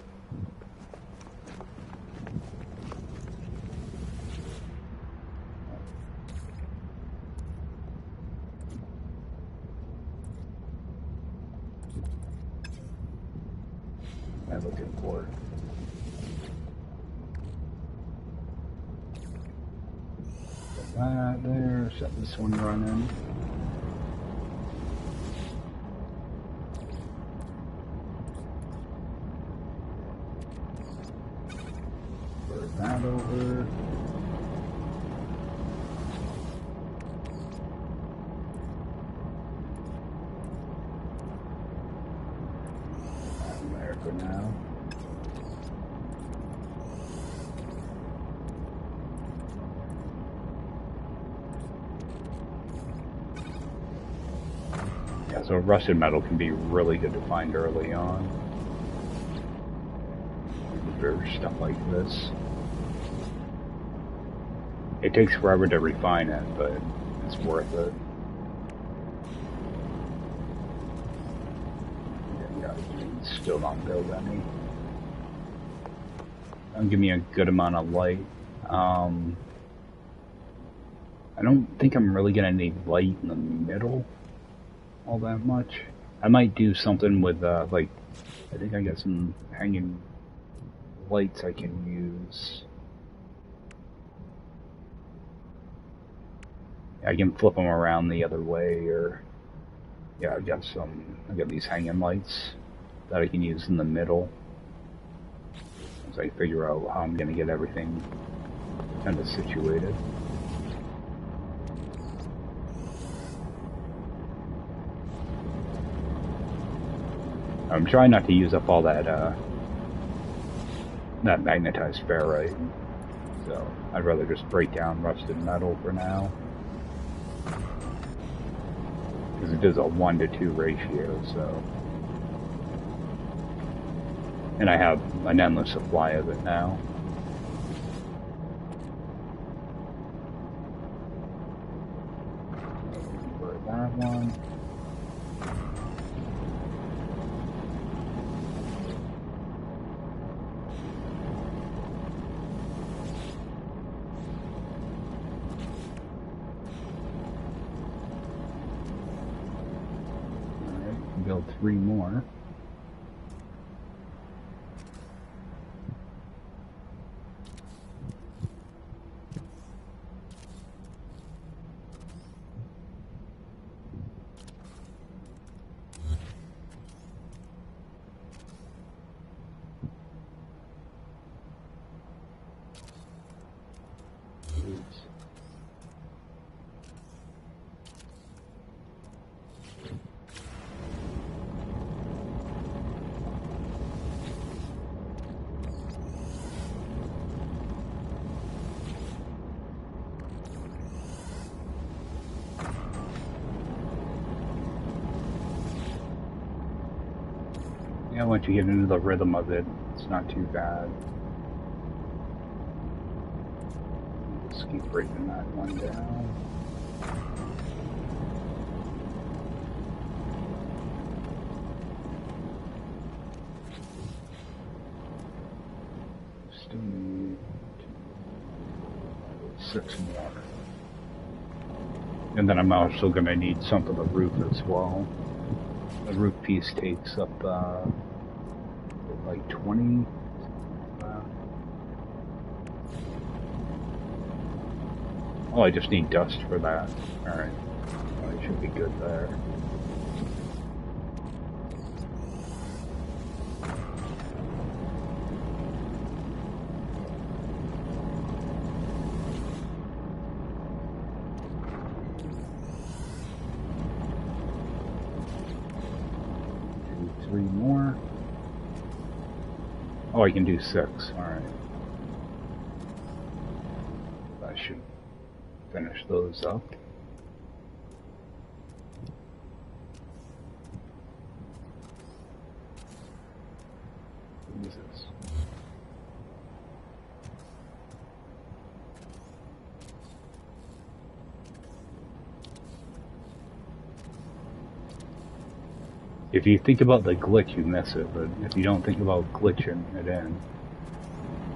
What am I looking for? Put that there, set this one running. Put that over. That there for now. Yeah, so rusted metal can be really good to find early on. For stuff like this. It takes forever to refine it, but it's worth it. Yeah, still not build any. That'll give me a good amount of light. I don't think I'm really gonna need light in the middle all that much. I might do something with like, I think I got some hanging lights I can use. I can flip them around the other way, or yeah, I got these hanging lights that I can use in the middle as I figure out how I'm gonna get everything kind of situated. I'm trying not to use up all that magnetized ferrite, so I'd rather just break down rusted metal for now, because it does a 1-to-2 ratio. So, and I have an endless supply of it now. For that one. Build 3 more. Yeah, once you get into the rhythm of it, it's not too bad. Just keep breaking that one down. Still need 6 more. And then I'm also going to need some for the roof as well. The roof piece takes up like 20. Oh, I just need dust for that. Alright. Well, I should be good there. Do 3 more. Oh, I can do 6. Alright. That should finish those up. What is this? If you think about the glitch, you miss it, but if you don't think about glitching it in,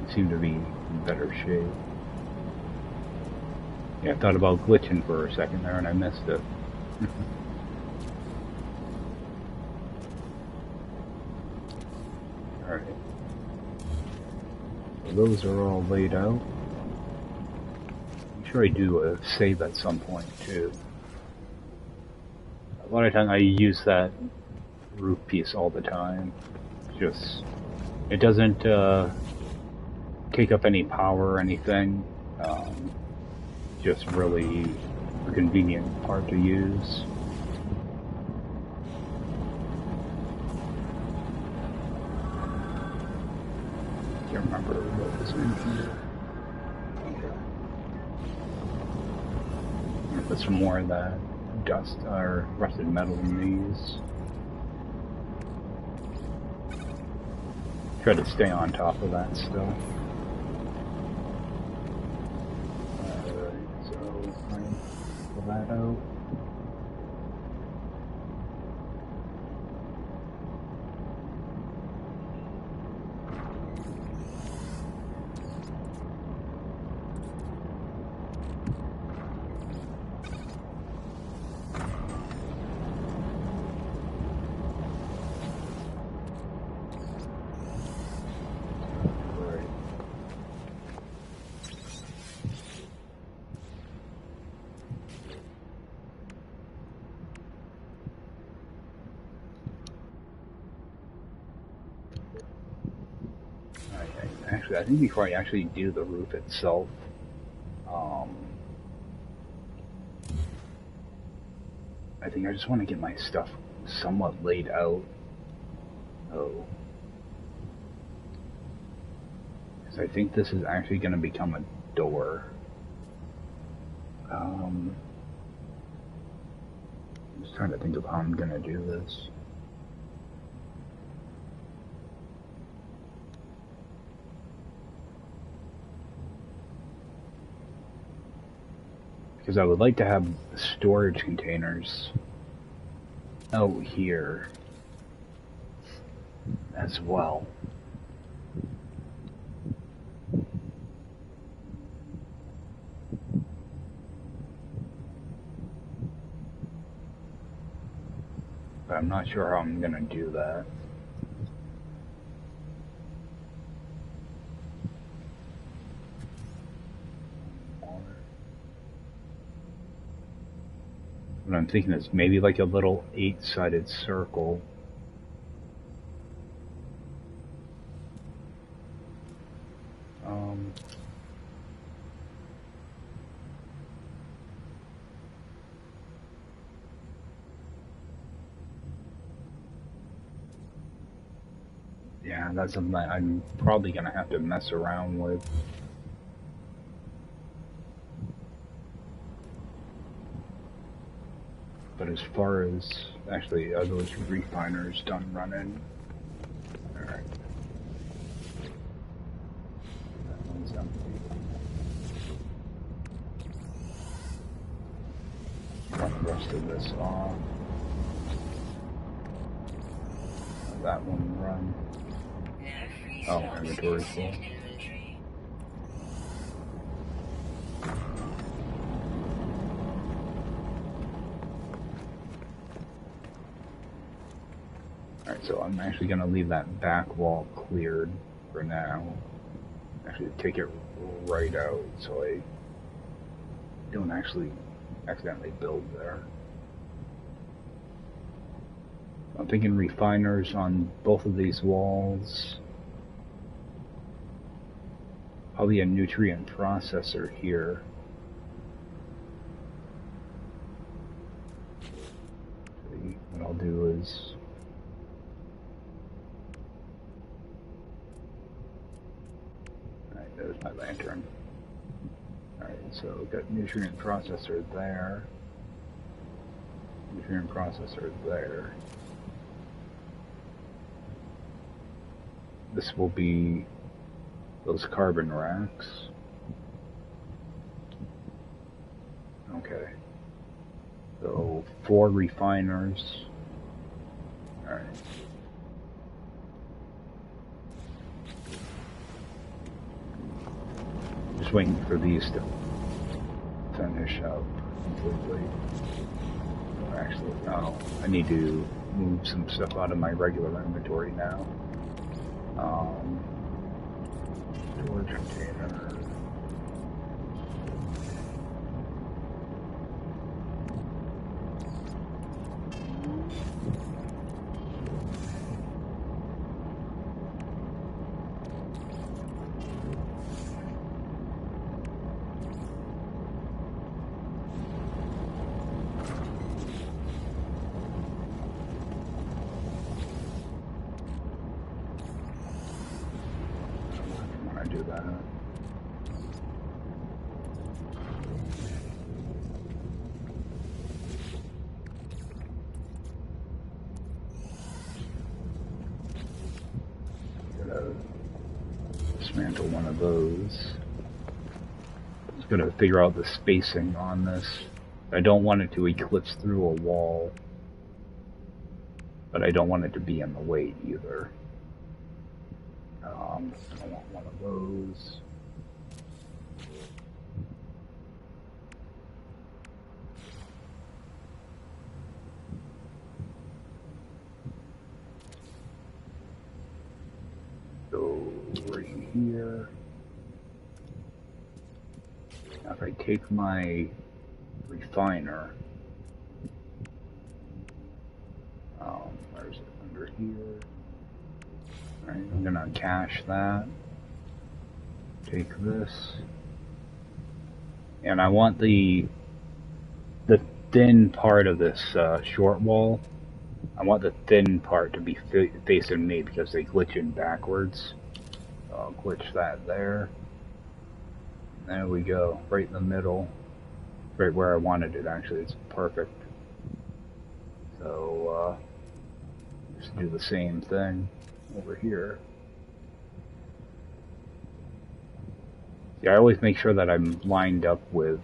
you seem to be in better shape. Yeah, I thought about glitching for a second there and I missed it. Alright. So those are all laid out. I'm sure I do a save at some point too. A lot of times I use that roof piece all the time. Just, it doesn't take up any power or anything. Just really a convenient part to use. Can't remember what was in here. I'm gonna put some more of that dust or rusted metal in these. Try to stay on top of that stuff. Alright, so pull that out. Actually, I think before I actually do the roof itself, I think I just want to get my stuff somewhat laid out. Oh. Because I think this is actually going to become a door. I'm just trying to think of how I'm going to do this. Because I would like to have storage containers out here as well. But I'm not sure how I'm going to do that. What I'm thinking is maybe like a little 8-sided circle. Yeah, that's something that I'm probably going to have to mess around with. But as far as, actually, are those refiners done running? turn this off. Let that one run. No free Oh, slots inventory in full. set inventory. Alright, so I'm actually going to leave that back wall cleared for now. Actually take it right out so I don't actually accidentally build there. I'm thinking refiners on both of these walls. Probably a nutrient processor here. See, what I'll do is there's my lantern. Alright, so we've got nutrient processor there. Nutrient processor there. This will be those carbon racks. Okay. So 4 refiners. Alright. Just waiting for these to finish up completely. Actually, no. I need to move some stuff out of my regular inventory now. Storage container. When I do that. Gotta dismantle one of those. Just gotta figure out the spacing on this. I don't want it to eclipse through a wall, but I don't want it to be in the way either. I want one of those. Go right here. Now if I take my refiner, where's it? Under here. Alright, I'm gonna cache that. Take this. And I want the thin part of this short wall. I want the thin part to be facing me because they glitch in backwards. So I'll glitch that there. There we go, right in the middle. Right where I wanted it, actually. It's perfect. So, just do the same thing over here. Yeah, I always make sure that I'm lined up with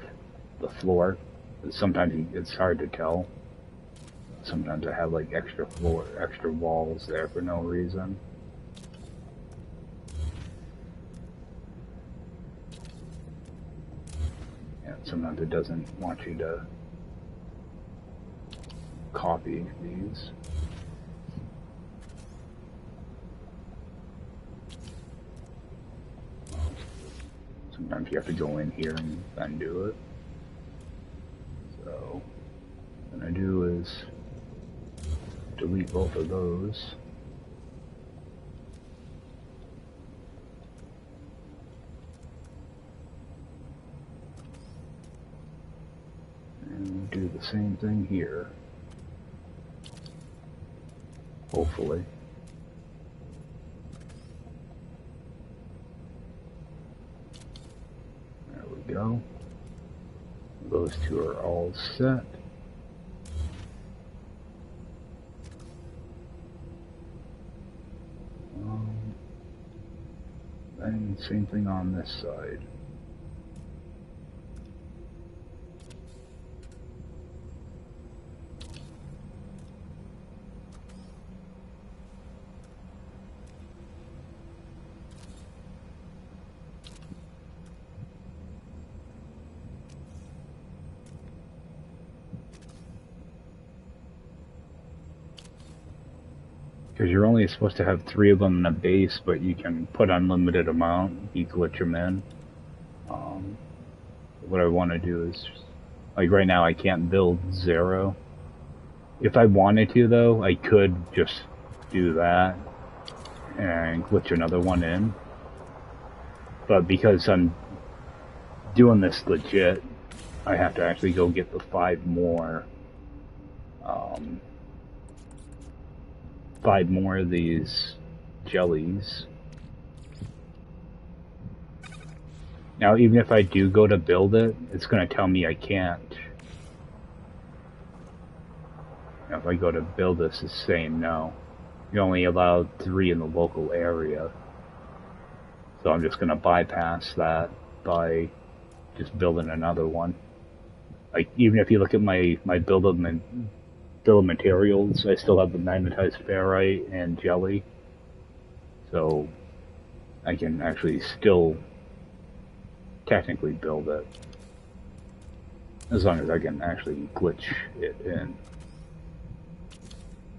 the floor. Sometimes it's hard to tell. Sometimes I have like extra walls there for no reason. And sometimes it doesn't want you to copy these. Sometimes you have to go in here and undo it. So what I do is delete both of those. And do the same thing here. Hopefully. There we go. Those two are all set. And same thing on this side. Because you're only supposed to have 3 of them in a base, but you can put unlimited amount. You glitch them in. What I want to do is, like right now, I can't build 0. If I wanted to, though, I could just do that and glitch another one in. But because I'm doing this legit, I have to actually go get the 5 more. 5 more of these jellies. Now, even if I do go to build it, it's going to tell me I can't. Now, if I go to build this, it's saying no. You're only allowed 3 in the local area. So I'm just going to bypass that by just building another one. Like, even if you look at my bill of materials, I still have the magnetized ferrite and jelly. So I can actually still technically build it. As long as I can actually glitch it in.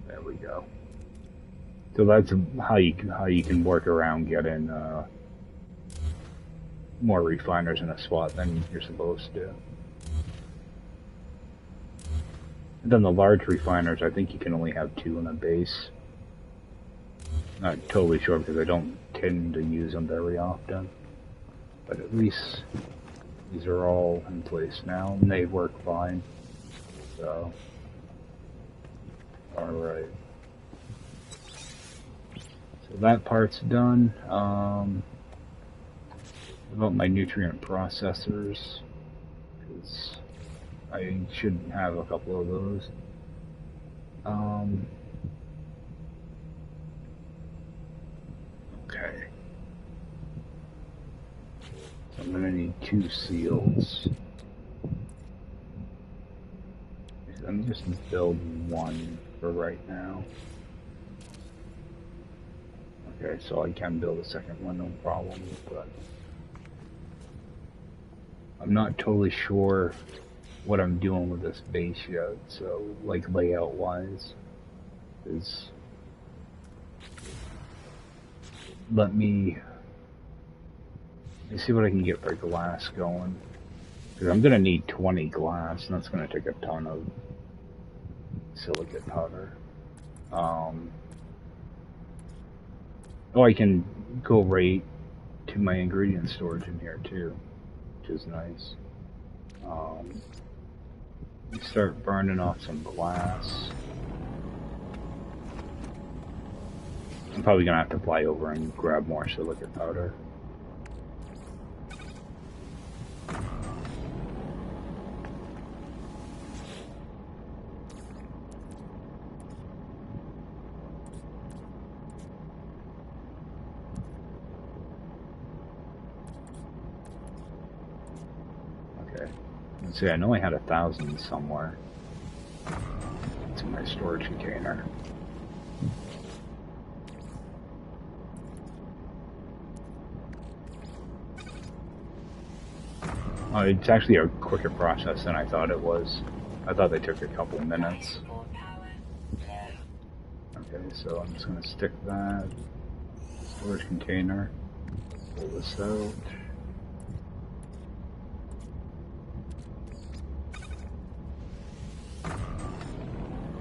There we go. So that's how you can work around getting more refiners in a slot than you're supposed to. And then the large refiners, I think you can only have 2 in a base. Not totally sure because I don't tend to use them very often. But at least these are all in place now and they work fine. So, alright. So that part's done. About my nutrient processors, because I should have a couple of those. Okay. So I'm gonna need 2 seals. Let me just build 1 for right now. Okay, so I can build a second one, no problem, but I'm not totally sure what I'm doing with this base yet, so, like, layout-wise, is... Let me see what I can get for glass going. Because I'm going to need 20 glass, and that's going to take a ton of silicate powder. Oh, I can go right to my ingredient storage in here, too, which is nice. Start burning off some glass. I'm probably gonna have to fly over and grab more silicate powder. Okay. Let's see, I know I had 1,000 somewhere. It's in my storage container. It's actually a quicker process than I thought it was. I thought they took a couple minutes. Okay, so I'm just going to stick that storage container, pull this out.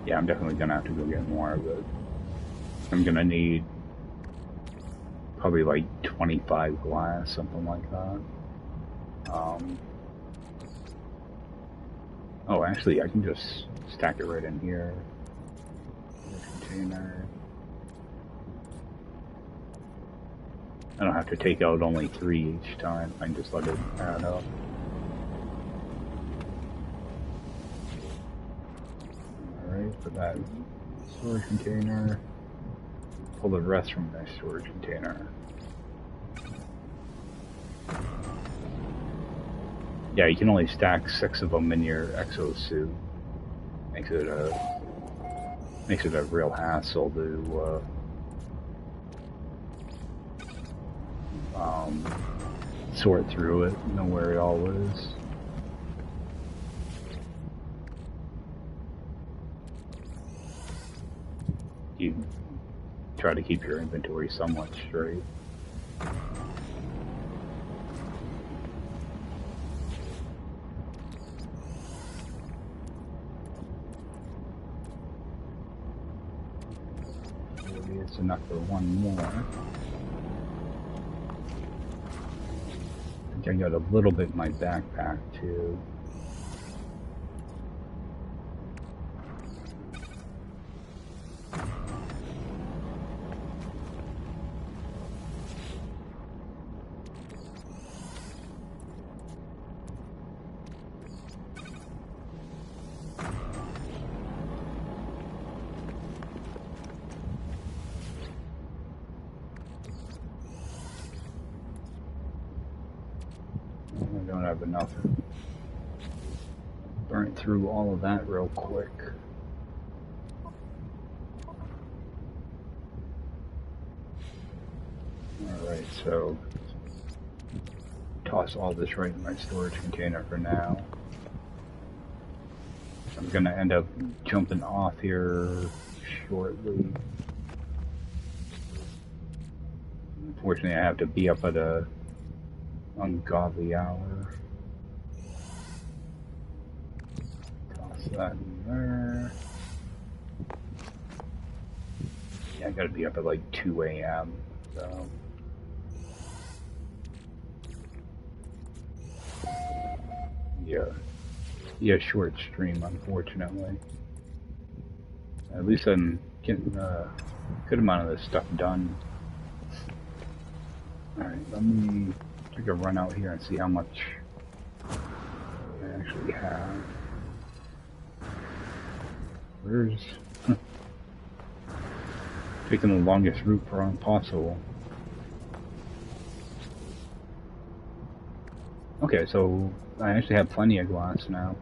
Yeah, I'm definitely going to have to go get more of it. I'm going to need probably like 25 glass, something like that. Oh, actually, I can just stack it right in here. Container. I don't have to take out only 3 each time. I can just let it add up. Alright, put that storage container. Pull the rest from my storage container. Yeah, you can only stack 6 of them in your exosuit. Makes it a real hassle to sort through it, know where it all is. try to keep your inventory somewhat straight. It's enough for one more. I think I got a little bit in my backpack too. I don't have enough. Burn through all of that real quick. Alright, so toss all this right in my storage container for now. I'm gonna end up jumping off here shortly. Unfortunately, I have to be up at a ungodly hour. Toss that in there. Yeah, I gotta be up at like 2 a.m. So. Yeah, short stream, unfortunately. At least I'm getting a good amount of this stuff done. Alright, let me take a run out here and see how much I actually have. Where's... taking the longest route possible. Okay, so I actually have plenty of glass now.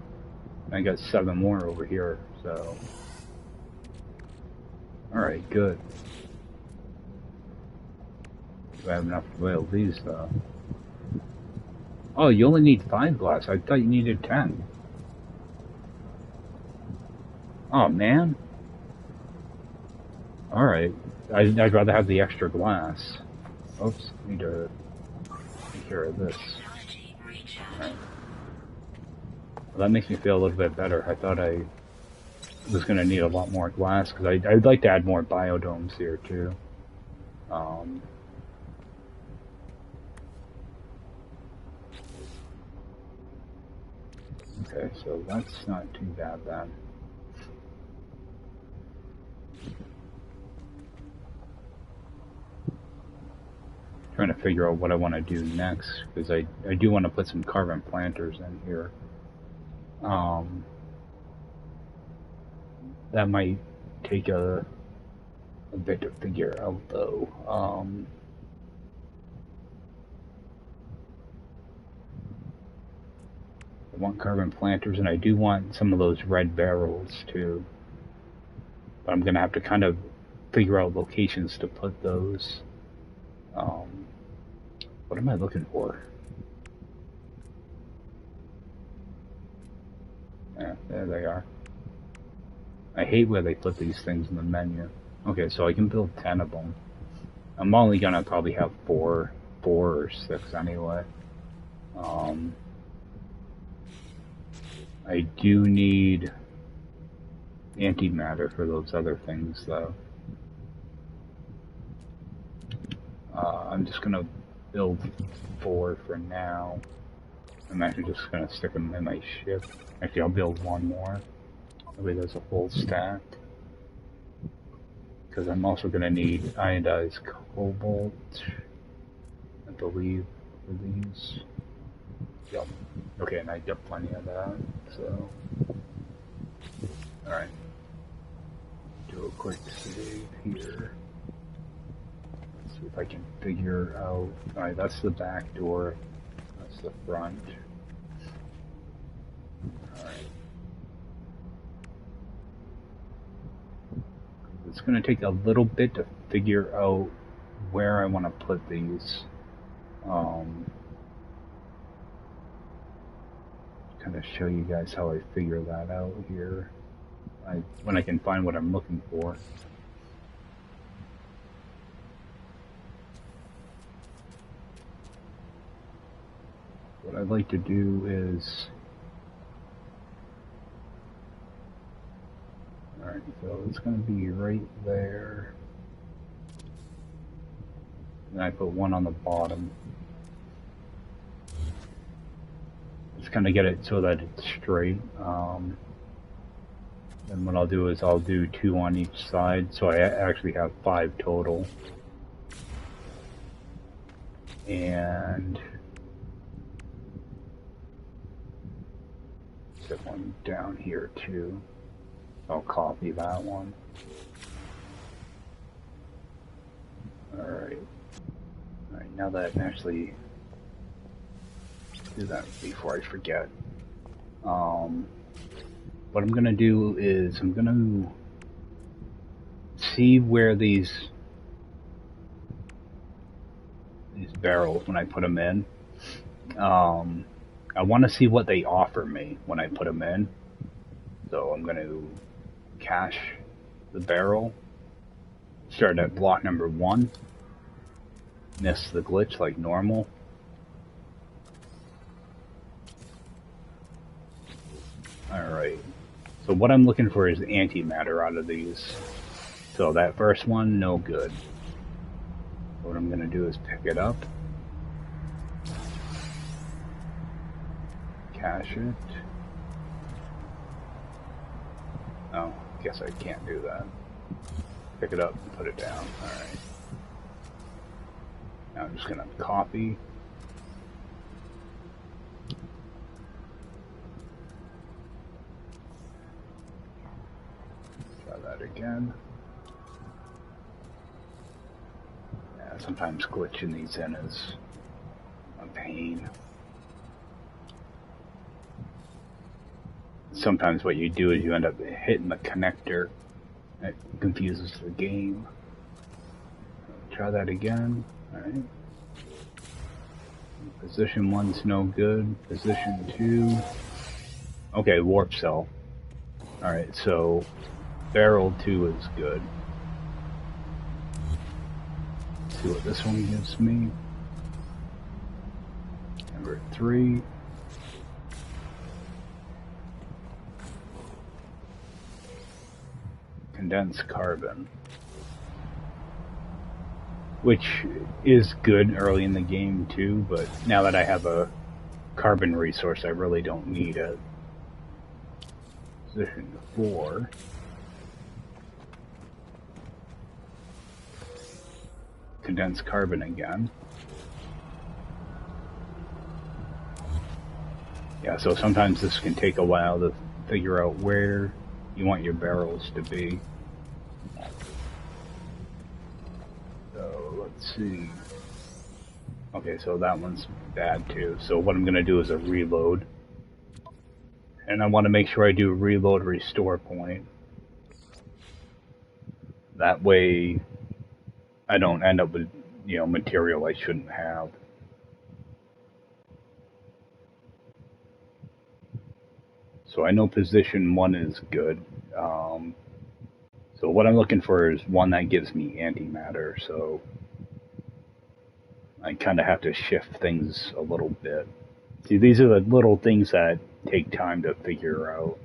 I got 7 more over here, so... Alright, good. Do I have enough to build these, though? Oh, you only need 5 glass. I thought you needed 10. Oh, man. Alright. I'd rather have the extra glass. Oops, need to take care of this. Right. Well, that makes me feel a little bit better. I thought I was going to need a lot more glass, because I'd like to add more biodomes here, too. Okay, so that's not too bad then. Trying to figure out what I want to do next, because I do want to put some carbon planters in here. That might take a bit to figure out, though. I want carbon planters, and I do want some of those red barrels too. But I'm gonna have to kind of figure out locations to put those. What am I looking for? Yeah, there they are. I hate where they put these things in the menu. Okay, so I can build 10 of them. I'm only gonna probably have four or 6 anyway. I do need antimatter for those other things, though. I'm just gonna build 4 for now. I'm actually just gonna stick them in my ship. Actually, I'll build 1 more. Maybe there's a full stack. Because I'm also gonna need iodized cobalt, I believe, for these. Yep. Okay, and I got plenty of that, so... Alright. Do a quick save here. Let's see if I can figure out... Alright, that's the back door. That's the front. Alright. It's gonna take a little bit to figure out where I want to put these. Kind of show you guys how I figure that out here. When I can find what I'm looking for. what I'd like to do is... Alright, so it's going to be right there. And I put one on the bottom. Just kind of get it so that it's straight. Then what I'll do is I'll do 2 on each side, so I actually have 5 total. And put one down here too. I'll copy that one. Alright. Alright, now that I actually do that before I forget. What I'm gonna do is I'm gonna see where these barrels, when I put them in, I want to see what they offer me when I put them in. So I'm gonna cache the barrel, start at block number 1, miss the glitch like normal. Alright, so what I'm looking for is antimatter out of these. So that first one, no good. What I'm going to do is pick it up, cache it. Oh, guess I can't do that. Pick it up and put it down. Alright. Now I'm just going to copy. Again. Yeah, sometimes glitching these in is a pain. Sometimes what you do is you end up hitting the connector. It confuses the game. Try that again. Alright. Position 1's no good. Position 2. Okay, warp cell. Alright, so barrel 2 is good. Let's see what this one gives me. Number 3. Condensed carbon. Which is good early in the game too, but now that I have a carbon resource, I really don't need it. Position 4. Condensed carbon again. Yeah, so sometimes this can take a while to figure out where you want your barrels to be. So let's see. Okay, so that one's bad too. So what I'm going to do is a reload. And I want to make sure I do reload restore point. That way I don't end up with, material I shouldn't have. So I know position 1 is good. So what I'm looking for is one that gives me antimatter. So I kind of have to shift things a little bit. See, these are the little things that take time to figure out.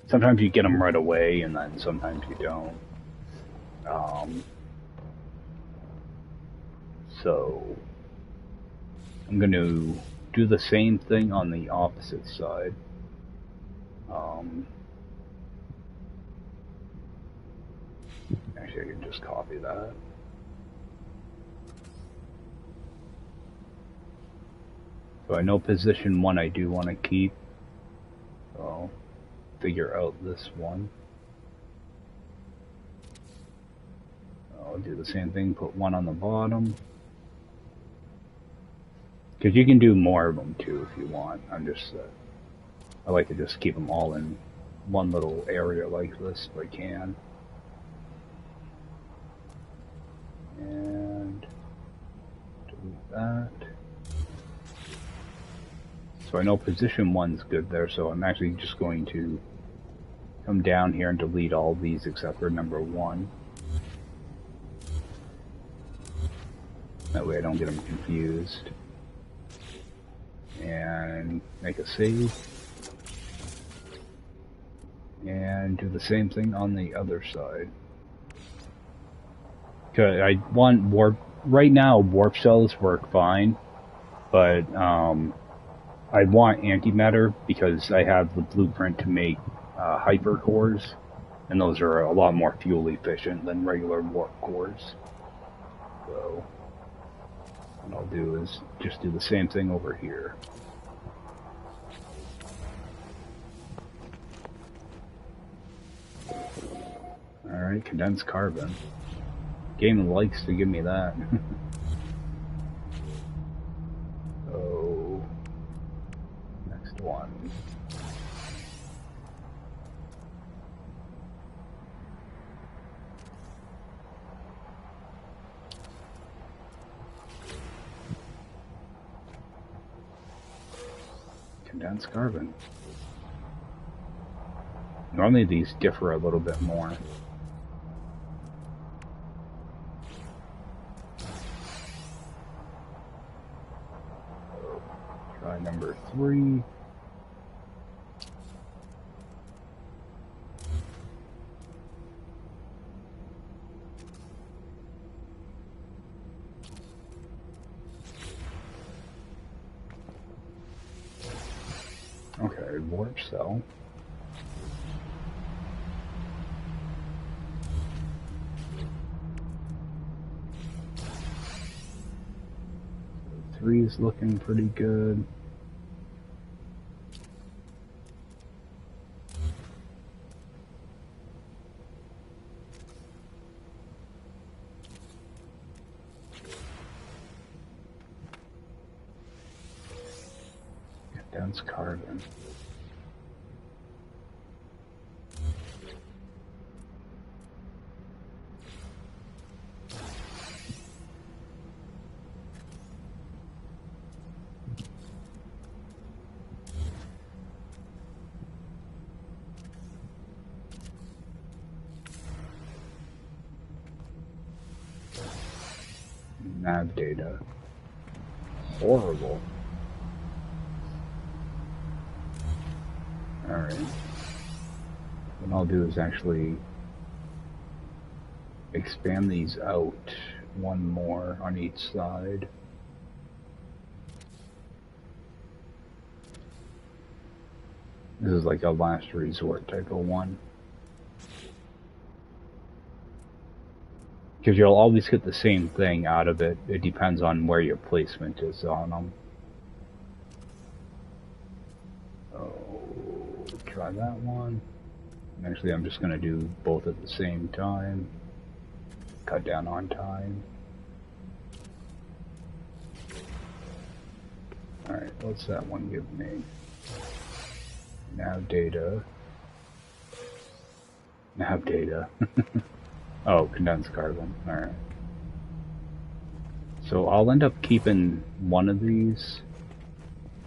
Sometimes you get them right away, and then sometimes you don't. So I'm going to do the same thing on the opposite side. Actually, I can just copy that. So I know position 1 I do want to keep. So I'll figure out this one. I'll do the same thing, put 1 on the bottom. Because you can do more of them too if you want. I like to just keep them all in one little area like this if I can. And delete that. So I know position 1's good there, so I'm actually just going to come down here and delete all these except for number 1. That way I don't get them confused. and make a save. And do the same thing on the other side. Cause I want warp, right now warp cells work fine, but I want antimatter because I have the blueprint to make hyper cores, and those are a lot more fuel efficient than regular warp cores. So what I'll do is just do the same thing over here. Alright, condensed carbon. Game likes to give me that. So, next one. Condensed carbon. Normally these differ a little bit more. Try number 3. Okay, warp cell. So 3 is looking pretty good. Condensed carbon. Nav data. Horrible. Alright. What I'll do is actually expand these out one more on each side. This is like a last resort type of one. Because you'll always get the same thing out of it. It depends on where your placement is on them. Oh, try that one. Actually, I'm just going to do both at the same time. Cut down on time. Alright, what's that one give me? Nav data. Nav data. Oh, condensed carbon. Alright. So I'll end up keeping one of these.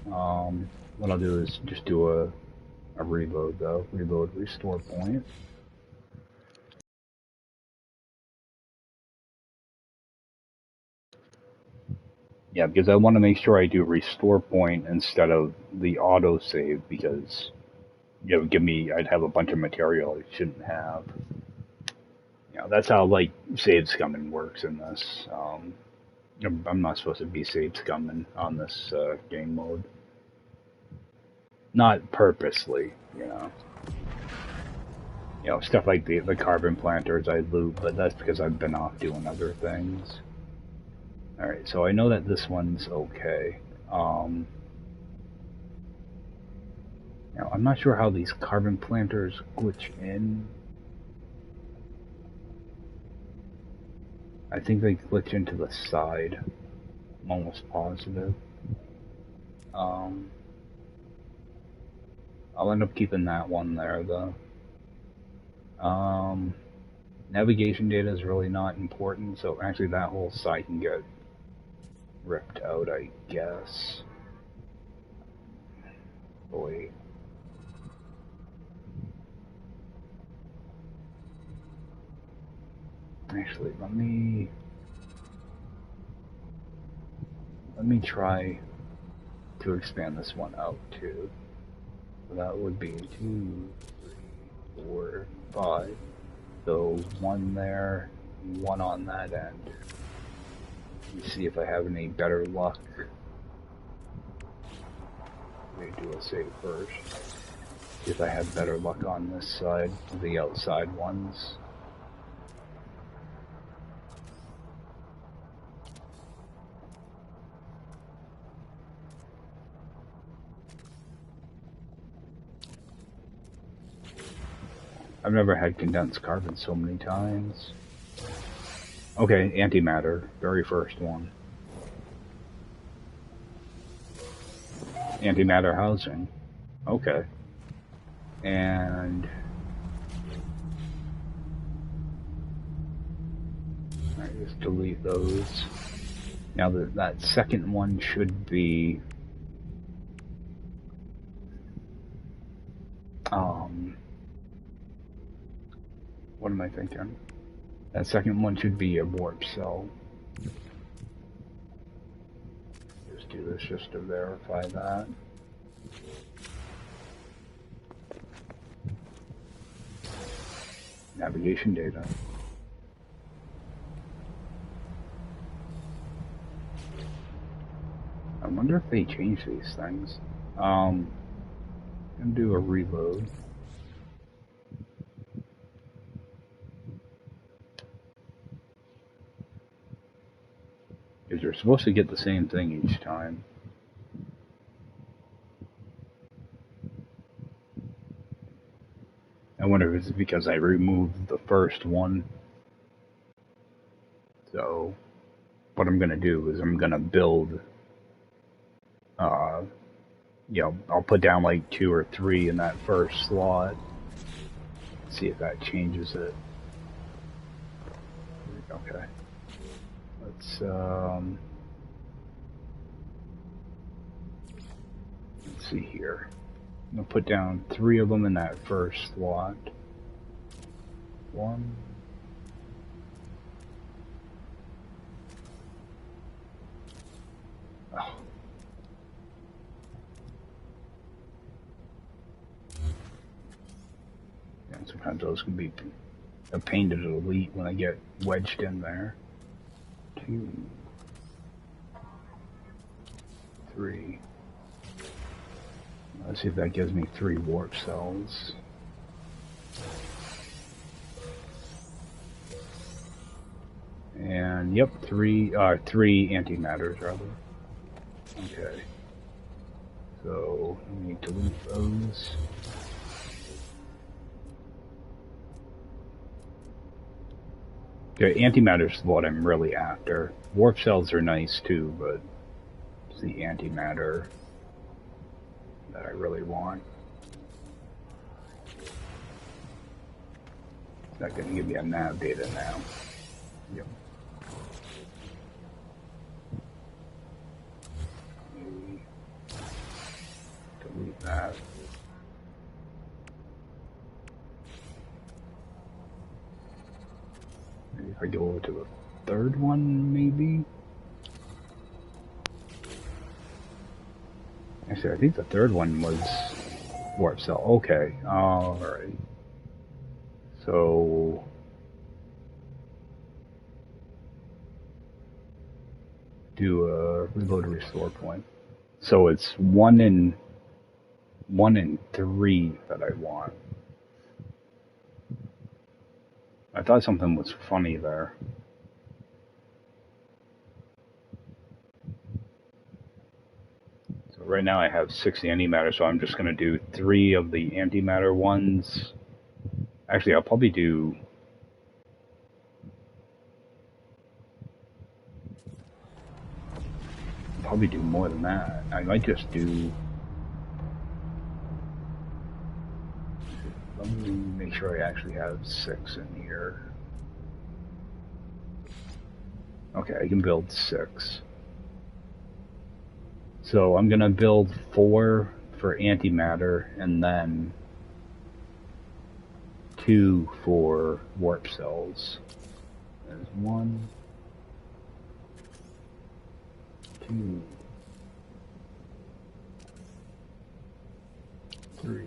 What I'll do is just do a reload though. Reload, restore point. Yeah, because I want to make sure I do restore point instead of the auto save because it would give me, I'd have a bunch of material I shouldn't have. You know, that's how like save scumming works in this. I'm not supposed to be save scumming on this game mode. Not purposely, you know. You know, stuff like the carbon planters I loot, but that's because I've been off doing other things. Alright, so I know that this one's okay. You know, I'm not sure how these carbon planters glitch in. I think they glitch into the side. I'm almost positive. I'll end up keeping that one there, though. Navigation data is really not important, so actually that whole site can get ripped out, I guess. Boy. Actually, let me try to expand this one out too. So that would be 2, 3, 4, 5. So one there, one on that end. Let me see if I have any better luck. Let me do a save first. See if I have better luck on this side, the outside ones. I've never had condensed carbon so many times. Okay, antimatter, very first one. Antimatter housing. Okay. And I just delete those. Now that second one should be what am I thinking? That second one should be a warp cell. Just do this just to verify that. Navigation data. I wonder if they change these things. I'm gonna do a reload. Because you're supposed to get the same thing each time. I wonder if it's because I removed the first one. So, what I'm gonna do is I'm gonna build, I'll put down like 2 or 3 in that first slot. See if that changes it. Okay. Let's see here. I'm gonna put down 3 of them in that first slot. 1. Oh. And sometimes those can be a pain to delete when I get wedged in there. 2, 3. Let's see if that gives me 3 warp cells. And yep, 3 antimatters rather. Okay. So I need to delete those. Okay, antimatter is what I'm really after. Warp cells are nice too, but it's the antimatter that I really want. It's not going to give me a nav data now. Yep. Delete that. Maybe if I go over to the third one, maybe? Actually, I think the third one was warp cell. Okay, alright. So do a reload restore point. So it's 1 and 3 that I want. I thought something was funny there. So right now I have 6 antimatter, so I'm just going to do 3 of the antimatter ones. Actually, I'll probably do more than that. I might just do. Let me make sure I actually have 6 in here. Okay, I can build 6. So I'm gonna build 4 for antimatter and then 2 for warp cells. There's 1, 2, 3,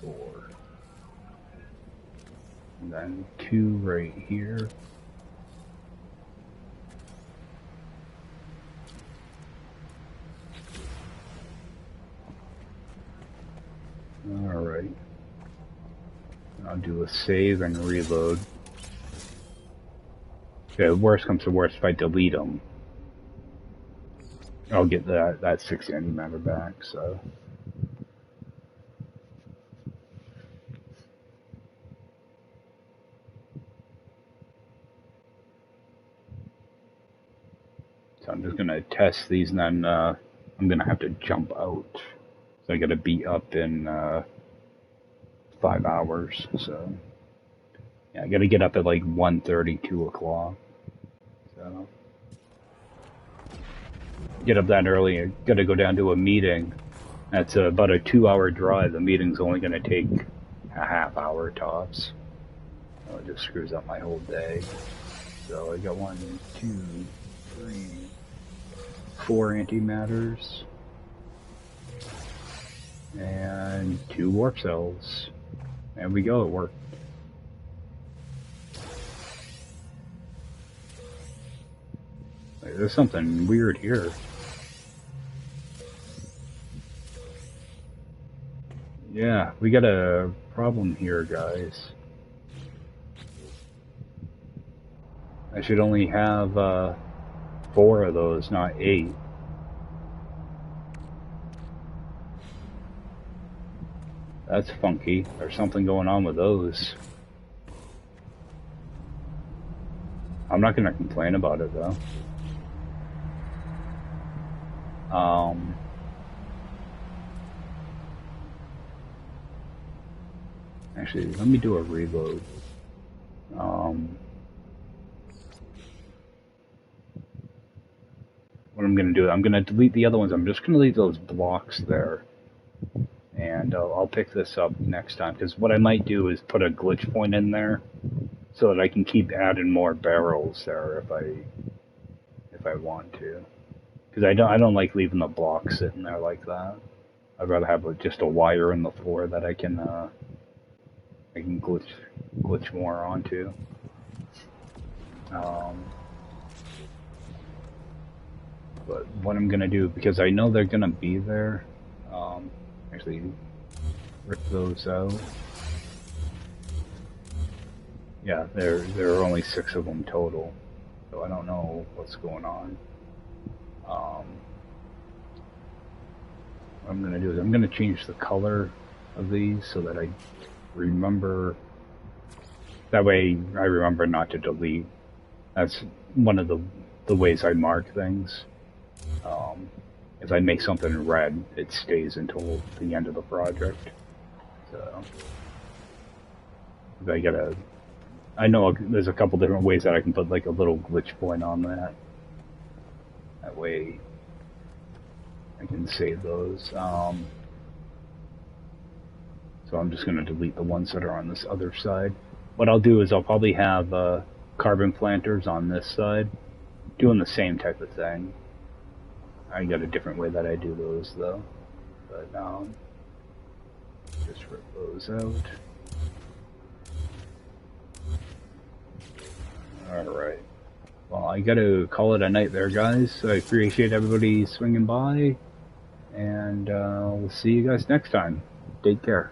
4, and then 2 right here. Alright. I'll do a save and reload. Okay, worst comes to worst, if I delete them, I'll get that 6 antimatter back, so. So I'm just gonna test these and then I'm gonna have to jump out. So I gotta be up in 5 hours, so. Yeah, I gotta get up at like 1:30, 2 o'clock. So. Get up that early, I gotta go down to a meeting. That's about a 2-hour drive. The meeting's only gonna take a half hour tops. So it just screws up my whole day. So I got 1, 2, 3, 4 antimatters. And 2 warp cells. There we go, it worked. There's something weird here. Yeah, we got a problem here, guys. I should only have 4 of those, not 8. That's funky. There's something going on with those. I'm not gonna complain about it though. Actually, let me do a reload. What I'm gonna do, I'm gonna delete the other ones. I'm just gonna leave those blocks there. And I'll pick this up next time, because what I might do is put a glitch point in there so that I can keep adding more barrels there if I want to. Because I don't like leaving the blocks sitting there like that. I'd rather have just a wire in the floor that I can glitch more onto. But what I'm gonna do, because I know they're gonna be there, actually rip those out. Yeah, there are only 6 of them total, so I don't know what's going on. What I'm gonna do is I'm gonna change the color of these so that I remember. That way, I remember not to delete. That's one of the ways I mark things. If I make something red, it stays until the end of the project. So I know there's a couple different ways that I can put like a little glitch point on that. That way I can save those. So I'm just going to delete the ones that are on this other side. What I'll do is I'll probably have carbon planters on this side, doing the same type of thing. I got a different way that I do those though. But just rip those out. Alright. Well, I gotta call it a night there, guys. I appreciate everybody swinging by. And we'll see you guys next time. Take care.